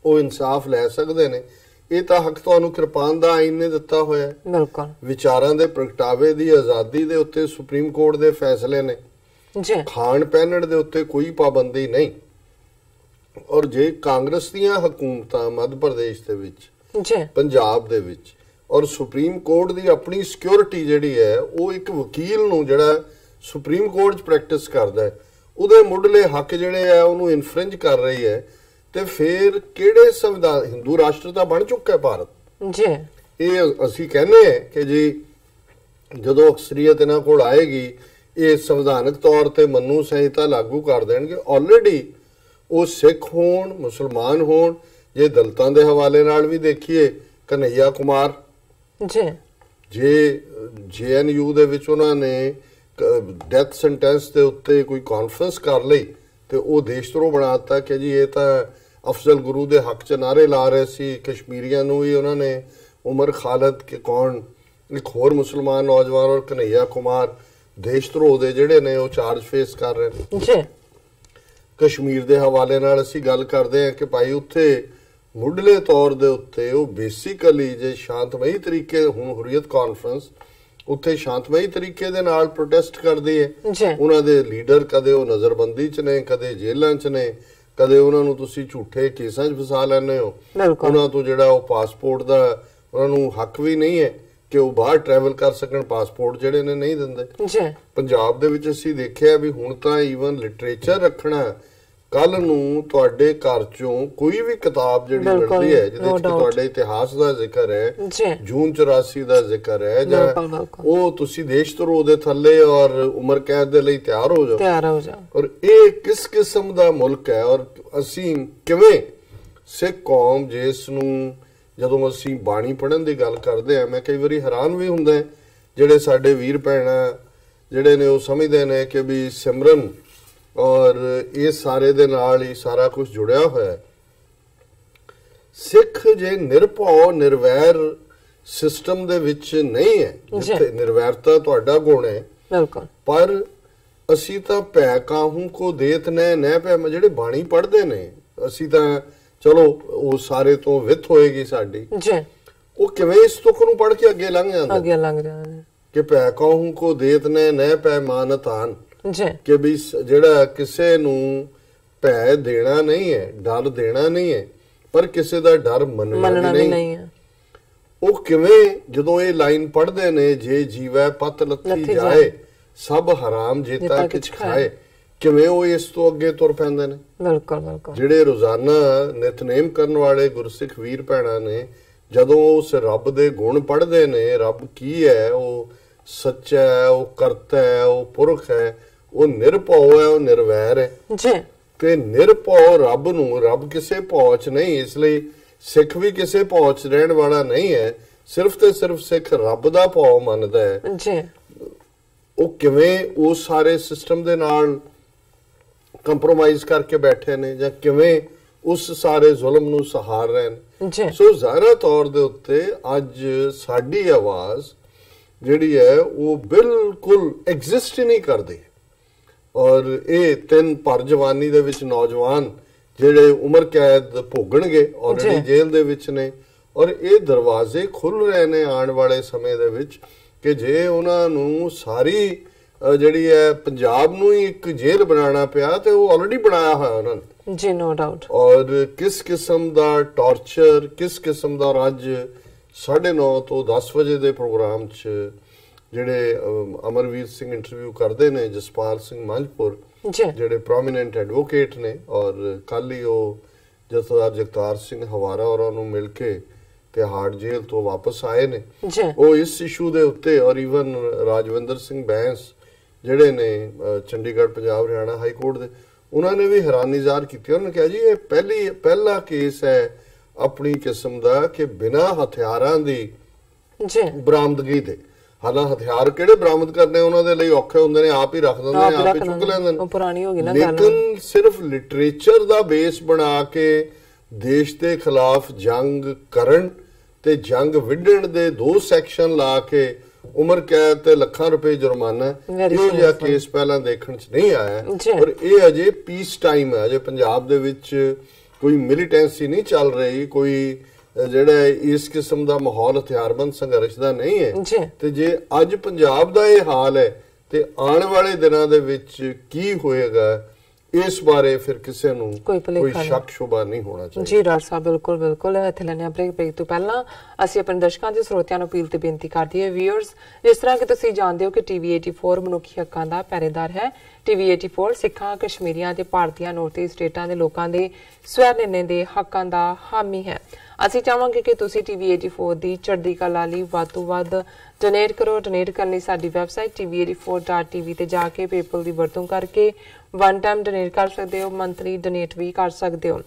ਉਹ ਇਨਸਾਫ ਲੈ ਸਕਦੇ ਨੇ, ਇਹ ਤਾਂ ਹੱਕ ਤੁਹਾਨੂੰ ਕਿਰਪਾਨ ਦਾ ਆਇਨ ਨੇ ਦਿੱਤਾ ਹੋਇਆ ਹੈ। ਬਿਲਕੁਲ। ਵਿਚਾਰਾਂ ਦੇ ਪ੍ਰਗਟਾਵੇ ਦੀ ਆਜ਼ਾਦੀ ਦੇ ਉੱਤੇ ਸੁਪਰੀਮ ਕੋਰਟ ਦੇ ਫੈਸਲੇ ਨੇ ਜੀ। ਖਾਣ ਪਹਿਨਣ ਦੇ ਉੱਤੇ ਕੋਈ ਪਾਬੰਦੀ ਨਹੀਂ। ਔਰ ਜੇ ਕਾਂਗਰਸ ਦੀਆਂ ਹਕੂਮਤਾਂ ਮੱਧ ਪ੍ਰਦੇਸ਼ ਦੇ ਵਿੱਚ ਜੀ, ਪੰਜਾਬ ਦੇ ਵਿੱਚ ਔਰ ਸੁਪਰੀਮ ਕੋਰਟ ਦੀ ਆਪਣੀ ਸਿਕਿਉਰਿਟੀ ਜਿਹੜੀ ਹੈ ਉਹ ਇੱਕ ਵਕੀਲ ਨੂੰ ਜਿਹੜਾ ਸੁਪਰੀਮ ਕੋਰਟ 'ਚ ਪ੍ਰੈਕਟਿਸ ਕਰਦਾ ਹੈ ਉਹਦੇ ਮੁੱਢਲੇ ਹੱਕ ਜਿਹੜੇ ਆ ਉਹਨੂੰ ਇਨਫਰਿੰਜ ਕਰ ਰਹੀ ਹੈ, ਤੇ ਫਿਰ ਕਿਹੜੇ ਸੰਵਿਧਾਨ ਹਿੰਦੂ ਰਾਸ਼ਟਰ ਤਾਂ ਬਣ ਚੁੱਕਾ ਹੈ ਭਾਰਤ ਜੀ। ਇਹ ਅਸੀਂ ਕਹਿੰਦੇ ਹਾਂ ਕਿ ਜੀ ਜਦੋਂ ਅਕਸਰੀਅਤ ਇਹਨਾਂ ਕੋਲ ਆਏਗੀ ਇਹ ਸੰਵਿਧਾਨਕ ਤੌਰ ਤੇ ਮਨੂ ਸੰਹਿਤਾ ਲਾਗੂ ਕਰ ਦੇਣਗੇ। ਆਲਰੇਡੀ ਉਹ ਸਿੱਖ ਹੋਣ ਮੁਸਲਮਾਨ ਹੋਣ, ਜੇ ਦਲਿਤਾਂ ਦੇ ਹਵਾਲੇ ਨਾਲ ਵੀ ਦੇਖੀਏ ਕਨਈਆ ਕੁਮਾਰ ਜੀ, ਜੇ JNU ਦੇ ਵਿੱਚ ਉਹਨਾਂ ਨੇ ਡੈਥ ਸੈਂਟੈਂਸ ਦੇ ਉੱਤੇ ਕੋਈ ਕਾਨਫਰੰਸ ਕਰ ਲਈ ਤੇ ਉਹ ਦੇਸ਼ਧਰੋਹ ਬਣਾਤਾ ਕਿ ਜੀ ਇਹ ਤਾਂ ਅਫਜ਼ਲ ਗੁਰੂ ਦੇ ਹੱਕ 'ਚ ਨਾਰੇ ਲਾ ਰਹੇ ਸੀ। ਕਸ਼ਮੀਰੀਆਂ ਨੂੰ ਵੀ ਉਹਨਾਂ ਨੇ ਉਮਰ ਖਾਲਦ ਕੇ ਕੌਣ ਇੱਕ ਹੋਰ ਮੁਸਲਮਾਨ ਨੌਜਵਾਨ ਔਰ ਕਨਈਆ ਕੁਮਾਰ ਦੇਸ਼ਧਰੋਹ ਦੇ ਜਿਹੜੇ ਨੇ ਉਹ ਚਾਰਜ ਫੇਸ ਕਰ ਰਹੇ ਨੇ ਜੀ। ਕਸ਼ਮੀਰ ਦੇ ਹਵਾਲੇ ਨਾਲ ਅਸੀਂ ਗੱਲ ਕਰਦੇ ਹਾਂ ਕਿ ਭਾਈ ਉੱਥੇ ਮੁੱਢਲੇ ਤੌਰ ਦੇ ਉੱਤੇ ਉਹ ਬੇਸਿਕਲੀ ਜੇ ਸ਼ਾਂਤਮਈ ਤਰੀਕੇ ਹੁਣ ਹੁਰੀਅਤ ਕਾਨਫਰੰਸ ਉੱਥੇ ਸ਼ਾਂਤਮਈ ਤਰੀਕੇ ਦੇ ਨਾਲ ਪ੍ਰੋਟੈਸਟ ਕਰਦੀ ਹੈ। ਉਹਨਾਂ ਦੇ ਲੀਡਰ ਕਦੇ ਉਹ ਨਜ਼ਰਬੰਦੀ 'ਚ ਨੇ, ਕਦੇ ਜੇਲ੍ਹਾਂ 'ਚ ਨੇ, ਕਦੇ ਉਹਨਾਂ ਨੂੰ ਤੁਸੀਂ ਝੂਠੇ ਕੇਸਾਂ 'ਚ ਫਸਾ ਲੈਂਦੇ ਹੋ। ਉਹਨਾਂ ਤੋਂ ਜਿਹੜਾ ਉਹ ਪਾਸਪੋਰਟ ਦਾ ਉਹਨਾਂ ਨੂੰ ਹੱਕ ਵੀ ਨਹੀਂ ਹੈ ਕਿ ਉਹ ਬਾਹਰ ਟਰੈਵਲ ਕਰ ਸਕਣ, ਪਾਸਪੋਰਟ ਜਿਹੜੇ ਨੇ ਨਹੀਂ ਦਿੰਦੇ। ਪੰਜਾਬ ਦੇ ਵਿੱਚ ਅਸੀਂ ਦੇਖਿਆ ਵੀ ਹੁਣ ਤਾਂ ਈਵਨ ਲਿਟਰੇਚਰ ਰੱਖਣਾ, ਕੱਲ ਨੂੰ ਤੁਹਾਡੇ ਘਰ ਚੋਂ ਕੋਈ ਵੀ ਕਿਤਾਬ ਜਿਹੜੀ ਮਿਲਦੀ ਹੈ ਜਿਹਦੇ ਵਿੱਚ ਤੁਹਾਡੇ ਇਤਿਹਾਸ ਦਾ ਜ਼ਿਕਰ ਹੈ, ਜੂਨ 84 ਦਾ ਜ਼ਿਕਰ ਹੈ, ਜਾਂ ਉਹ ਤੁਸੀਂ ਦੇਸ਼ਧਰੋਹ ਦੇ ਥੱਲੇ ਔਰ ਉਮਰ ਕੈਦ ਦੇ ਲਈ ਤਿਆਰ ਹੋ ਜਾਓ। ਔਰ ਇਹ ਕਿਸ ਕਿਸਮ ਦਾ ਮੁਲਕ ਹੈ ਔਰ ਅਸੀਂ ਕਿਵੇਂ ਸਿੱਖ ਕੌਮ ਜਿਸ ਨੂੰ ਜਦੋਂ ਅਸੀਂ ਬਾਣੀ ਪੜ੍ਹਨ ਦੀ ਗੱਲ ਕਰਦੇ ਆ ਮੈਂ ਕਈ ਵਾਰੀ ਹੈਰਾਨ ਵੀ ਹੁੰਦਾ ਜਿਹੜੇ ਸਾਡੇ ਵੀਰ ਭੈਣਾਂ ਜਿਹੜੇ ਨੇ ਉਹ ਸਮਝਦੇ ਨੇ ਕਿ ਵੀ ਸਿਮਰਨ ਔਰ ਇਹ ਸਾਰੇ ਦੇ ਨਾਲ ਹੀ ਸਾਰਾ ਕੁਝ ਜੁੜਿਆ ਹੋਇਆ ਹੈ। ਸਿੱਖ ਜੇ ਨਿਰਭਉ ਨਿਰਵੈਰ ਸਿਸਟਮ ਦੇ ਵਿੱਚ ਨਹੀਂ ਹੈ, ਜਿੱਥੇ ਨਿਰਵੈਰਤਾ ਤੁਹਾਡਾ ਗੁਣ ਹੈ, ਪਰ ਅਸੀਂ ਤਾਂ ਭੈ ਕਾਹੂ ਕੋ ਦੇਤ ਨੇ ਪੈ ਜਿਹੜੇ ਬਾਣੀ ਪੜ੍ਹਦੇ ਨੇ ਅਸੀਂ ਤਾਂ ਚਲੋ ਉਹ ਸਾਰੇ ਤੋਂ ਵਿੱਥ ਹੋਏਗੀ ਸਾਡੀ, ਉਹ ਕਿਵੇਂ ਇਸ ਤੁਕ ਨੂੰ ਪੜ੍ਹ ਕੇ ਅੱਗੇ ਲੰਘ ਜਾਂਦੇ ਕਿ ਭੈ ਕਾਹੂ ਕੋ ਦੇਤ ਨੇ ਪੈ ਮਾਨਤਾਨ, ਕਿ ਵੀ ਜਿਹੜਾ ਕਿਸੇ ਨੂੰ ਭੈ ਦੇਣਾ ਨਹੀਂ ਹੈ, ਡਰ ਦੇਣਾ ਨਹੀਂ ਹੈ, ਪਰ ਕਿਸੇ ਦਾ ਡਰ ਮੰਨਣਾ ਵੀ ਨਹੀਂ ਹੈ। ਉਹ ਕਿਵੇਂ ਜਦੋਂ ਇਹ ਲਾਈਨ ਪੜ੍ਹਦੇ ਨੇ ਜੇ ਜੀਵੈ ਪਤ ਲੱਥੀ ਜਾਏ ਸਭ ਹਰਾਮ ਜੇਤਾ ਕਿਛ ਖਾਏ, ਕਿਵੇਂ ਉਹ ਇਸ ਤੋਂ ਅੱਗੇ ਤੁਰ ਪੈਂਦੇ ਨੇ। ਜਿਹੜੇ ਰੋਜ਼ਾਨਾ ਨਿਤਨੇਮ ਕਰਨ ਵਾਲੇ ਗੁਰਸਿੱਖ ਵੀਰ ਭੈਣਾਂ ਨੇ ਜਦੋਂ ਉਸ ਰੱਬ ਦੇ ਗੁਣ ਪੜ੍ਹਦੇ ਨੇ, ਰੱਬ ਕੀ ਹੈ, ਉਹ ਸੱਚਾ ਹੈ, ਉਹ ਕਰਤਾ ਹੈ, ਉਹ ਪੁਰਖ ਹੈ, ਉਹ ਨਿਰਭਉ ਹੈ, ਉਹ ਨਿਰਵੈਰ ਹੈ। ਤੇ ਨਿਰਭਉ ਰੱਬ ਨੂੰ, ਰੱਬ ਕਿਸੇ ਪਹੁੰਚ ਨਹੀਂ, ਇਸ ਲਈ ਸਿੱਖ ਵੀ ਕਿਸੇ ਪਹੁੰਚ ਰਹਿਣ ਵਾਲਾ ਨਹੀਂ ਹੈ, ਸਿਰਫ ਤੇ ਸਿਰਫ ਸਿੱਖ ਰੱਬ ਦਾ ਭਾਉ ਮੰਨਦਾ ਹੈ। ਉਹ ਕਿਵੇਂ ਉਸ ਸਾਰੇ ਸਿਸਟਮ ਦੇ ਨਾਲ ਕੰਪਰੋਮਾਈਜ਼ ਕਰਕੇ ਬੈਠੇ ਨੇ ਜਾਂ ਕਿਵੇਂ ਉਸ ਸਾਰੇ ਜ਼ੁਲਮ ਨੂੰ ਸਹਾਰ ਰਹੇ ਨੇ। ਸੋ ਜ਼ਾਹਿਰ ਤੌਰ ਦੇ ਉੱਤੇ ਅੱਜ ਸਾਡੀ ਆਵਾਜ਼ ਜਿਹੜੀ ਹੈ ਉਹ ਬਿਲਕੁਲ ਐਗਜ਼ਿਸਟ ਹੀ ਨਹੀਂ ਕਰਦੀ। ਔਰ ਇਹ ਤਿੰਨ ਭਰ ਜਵਾਨੀ ਦੇ ਵਿੱਚ ਨੌਜਵਾਨ ਜਿਹੜੇ ਉਮਰ ਕੈਦ ਭੋਗਣਗੇ ਆਲਰੇਡੀ ਜੇਲ੍ਹ ਦੇ ਵਿੱਚ ਨੇ, ਔਰ ਇਹ ਦਰਵਾਜ਼ੇ ਖੁੱਲ ਰਹੇ ਨੇ ਆਉਣ ਵਾਲੇ ਸਮੇਂ ਦੇ ਵਿੱਚ ਕਿ ਜੇ ਉਹਨਾਂ ਨੂੰ ਸਾਰੀ ਜਿਹੜੀ ਹੈ ਪੰਜਾਬ ਨੂੰ ਹੀ ਇੱਕ ਜੇਲ੍ਹ ਬਣਾਉਣਾ ਪਿਆ ਤੇ ਉਹ ਆਲਰੇਡੀ ਬਣਾਇਆ ਹੋਇਆ ਉਹਨਾਂ ਨੇ ਜੀ, ਨੋ ਡਾਊਟ। ਔਰ ਕਿਸ ਕਿਸਮ ਦਾ ਟਾਰਚਰ, ਕਿਸ ਕਿਸਮ ਦਾ ਅੱਜ 9:30 ਤੋਂ 10 ਵਜੇ ਦੇ ਪ੍ਰੋਗਰਾਮ 'ਚ ਜਿਹੜੇ ਅਮਰਵੀਰ ਸਿੰਘ ਇੰਟਰਵਿਊ ਕਰਦੇ ਨੇ, ਜਸਪਾਲ ਸਿੰਘ ਮੰਝਪੁਰ ਜਿਹੜੇ ਪ੍ਰੋਮੀਨੈਂਟ ਐਡਵੋਕੇਟ ਨੇ, ਔਰ ਕੱਲ ਹੀ ਉਹ ਜਥੇਦਾਰ ਜਗਤਾਰ ਸਿੰਘ ਹਵਾਰਾ ਉਹਨਾਂ ਨੂੰ ਮਿਲ ਕੇ ਤਿਹਾੜ ਜੇਲ੍ਹ ਤੋਂ ਵਾਪਸ ਆਏ ਨੇ। ਉਹ ਇਸ ਇਸ਼ੂ ਦੇ ਉੱਤੇ ਔਰ ਈਵਨ ਰਾਜਵਿੰਦਰ ਸਿੰਘ ਬੈਂਸ ਜਿਹੜੇ ਨੇ ਚੰਡੀਗੜ੍ਹ ਪੰਜਾਬ ਹਰਿਆਣਾ ਹਾਈ ਕੋਰਟ ਦੇ, ਉਹਨਾਂ ਨੇ ਵੀ ਹੈਰਾਨੀ ਜ਼ਾਹਰ ਕੀਤੀ। ਉਹਨਾਂ ਨੇ ਕਿਹਾ ਜੀ ਇਹ ਪਹਿਲਾ ਕੇਸ ਹੈ ਆਪਣੀ ਕਿਸਮ ਦਾ ਕਿ ਬਿਨਾਂ ਹਥਿਆਰਾਂ ਦੀ ਬਰਾਮਦਗੀ ਦੇ, ਹਾਲਾਂ ਹਥਿਆਰ ਕਿਹੜੇ ਬਰਾਮਦ ਕਰਨੇ ਉਹਨਾਂ ਦੇ ਲਈ ਔਖੇ ਹੁੰਦੇ ਨੇ, ਆਪ ਹੀ ਰੱਖ ਦਿੰਦੇ ਨੇ, ਆਪ ਹੀ ਚੁੱਕ ਲੈਂਦੇ ਨੇ। ਪੁਰਾਣੀ ਹੋ ਗਈ ਨਾ। ਲੇਕਿਨ ਸਿਰਫ ਲਿਟਰੇਚਰ ਦਾ ਬੇਸ ਬਣਾ ਕੇ ਦੇਸ਼ ਦੇ ਖਿਲਾਫ ਜੰਗ ਕਰਨ ਤੇ ਜੰਗ ਵਿੱਢਣ ਦੇ 2 ਸੈਕਸ਼ਨ ਲਾ ਕੇ ਉਮਰ ਕੈਦ ਤੇ ਲੱਖਾਂ ਰੁਪਏ ਜੁਰਮਾਨਾ, ਇਹੋ ਜਿਹਾ ਕੇਸ ਪਹਿਲਾਂ ਦੇਖਣ ਚ ਨਹੀਂ ਆਇਆ। ਪਰ ਇਹ ਅਜੇ ਪੀਸ ਟਾਈਮ ਹੈ, ਅਜੇ ਪੰਜਾਬ ਦੇ ਵਿੱਚ ਕੋਈ ਮਿਲੀਟੈਂਸੀ ਨਹੀਂ ਚੱਲ ਰਹੀ, ਕੋਈ ਜਿਹੜਾ ਇਸ ਕਿਸਮ ਦਾ ਮਾਹੌਲ ਹਥਿਆਰਬੰਦ ਸੰਘਰਸ਼ ਦਾ ਨਹੀਂ ਹੈ। ਤੇ ਜੇ ਅੱਜ ਪੰਜਾਬ ਦਾ ਇਹ ਹਾਲ ਹੈ ਤੇ ਆਉਣ ਵਾਲੇ ਦਿਨਾਂ ਦੇ ਵਿੱਚ ਕੀ ਹੋਏਗਾ ਇਸ ਬਾਰੇ ਫਿਰ ਕਿਸੇ ਨੂੰ ਕੋਈ ਸ਼ੱਕ ਸ਼ੁਬਾ ਨਹੀਂ ਹੋਣਾ ਚਾਹੀਦਾ। ਜੀ ਡਾਕਟਰ ਸਾਹਿਬ, ਬਿਲਕੁਲ ਬਿਲਕੁਲ। ਇੱਥੇ ਲੈਣੇ ਬ੍ਰੇਕ ਤੋਂ ਪਹਿਲਾਂ ਅਸੀਂ ਆਪਣੇ ਦਰਸ਼ਕਾਂ ਤੇ ਸਰੋਤਿਆਂ ਨੂੰ ਅਪੀਲ ਤੇ ਬੇਨਤੀ ਕਰਦੇ ਹਾਂ ਵੀਅਰਸ, ਜਿਸ ਤਰ੍ਹਾਂ ਕਿ ਤੁਸੀਂ ਜਾਣਦੇ ਹੋ ਕਿ ਟੀਵੀ 84 ਮਨੁੱਖੀ ਹੱਕਾਂ ਦਾ ਪਹਿਰੇਦਾਰ ਹੈ। ਟੀਵੀ 84 ਸਿੱਖਾਂ, ਕਸ਼ਮੀਰੀਆਂ ਤੇ ਭਾਰਤੀਆਂ ਨੌਰਥ ਈਸਟ ਸਟੇਟਾਂ ਦੇ ਲੋਕਾਂ ਦੇ ਸਵੈ ਨਿਰਣੇ ਦੇ ਹੱਕਾਂ ਦਾ ਹਾਮੀ ਹੈ। ਅਸੀਂ ਚਾਹਾਂਗੇ ਕਿ ਤੁਸੀਂ ਟੀਵੀ 84 ਦੀ ਚੜ੍ਹਦੀ ਕਲਾ ਲਈ ਵੱਧ ਤੋਂ ਵੱਧ ਡੋਨੇਟ ਕਰੋ। ਡੋਨੇਟ ਕਰਨ ਲਈ ਸਾਡੀ ਵੈਬਸਾਈਟ tv84.tv ਤੇ ਜਾ ਕੇ ਪੇਪਲ ਦੀ ਵਰਤੋਂ ਕਰਕੇ ਵਨ ਟਾਈਮ ਡੋਨੇਟ ਕਰ ਸਕਦੇ ਹੋ, ਮੰਥਲੀ ਡੋਨੇਟ ਵੀ ਕਰ ਸਕਦੇ ਹੋ।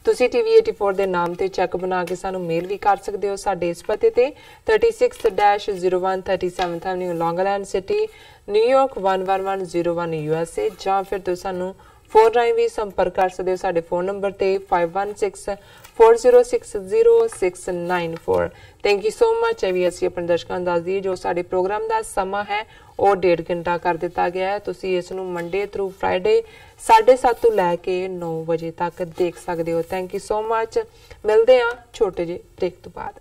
ਤੁਸੀਂ ਟੀਵੀ 84 ਦੇ ਨਾਮ ਤੇ ਚੈੱਕ ਬਣਾ ਕੇ ਸਾਨੂੰ ਮੇਲ ਵੀ ਕਰ ਸਕਦੇ ਹੋ ਸਾਡੇ ਇਸ ਪਤੇ ਤੇ 36-01 37th ਐਵਨਿਊ, ਲੌਂਗ ਆਈਲੈਂਡ ਸਿਟੀ, ਨਿਊਯਾਰਕ 11101 USA, ਜਾਂ ਫਿਰ ਤੁਸੀਂ ਸਾਨੂੰ ਫੋਨ ਰਾਹੀਂ ਵੀ ਸੰਪਰਕ ਕਰ ਸਕਦੇ ਹੋ ਸਾਡੇ ਫੋਨ ਨੰਬਰ ਤੇ 5164060694। Thank you so much. ਇਹ ਵੀ ਅਸੀਂ ਆਪਣੇ ਦਰਸ਼ਕਾਂ ਨੂੰ ਦੱਸ ਦਈਏ ਜੋ ਸਾਡੇ ਪ੍ਰੋਗਰਾਮ ਦਾ ਸਮਾਂ ਹੈ ਉਹ 1.5 ਘੰਟਾ ਕਰ ਦਿੱਤਾ ਗਿਆ ਹੈ। ਤੁਸੀਂ ਇਸ ਨੂੰ ਮੰਡੇ ਥਰੂ ਫਰਾਈਡੇ 7:30 ਤੋਂ ਲੈ ਕੇ 9 ਵਜੇ ਤੱਕ ਦੇਖ ਸਕਦੇ ਹੋ। Thank you so much. ਮਿਲਦੇ ਹਾਂ ਛੋਟੇ ਜਿਹੇ ਬ੍ਰੇਕ ਤੋਂ ਬਾਅਦ।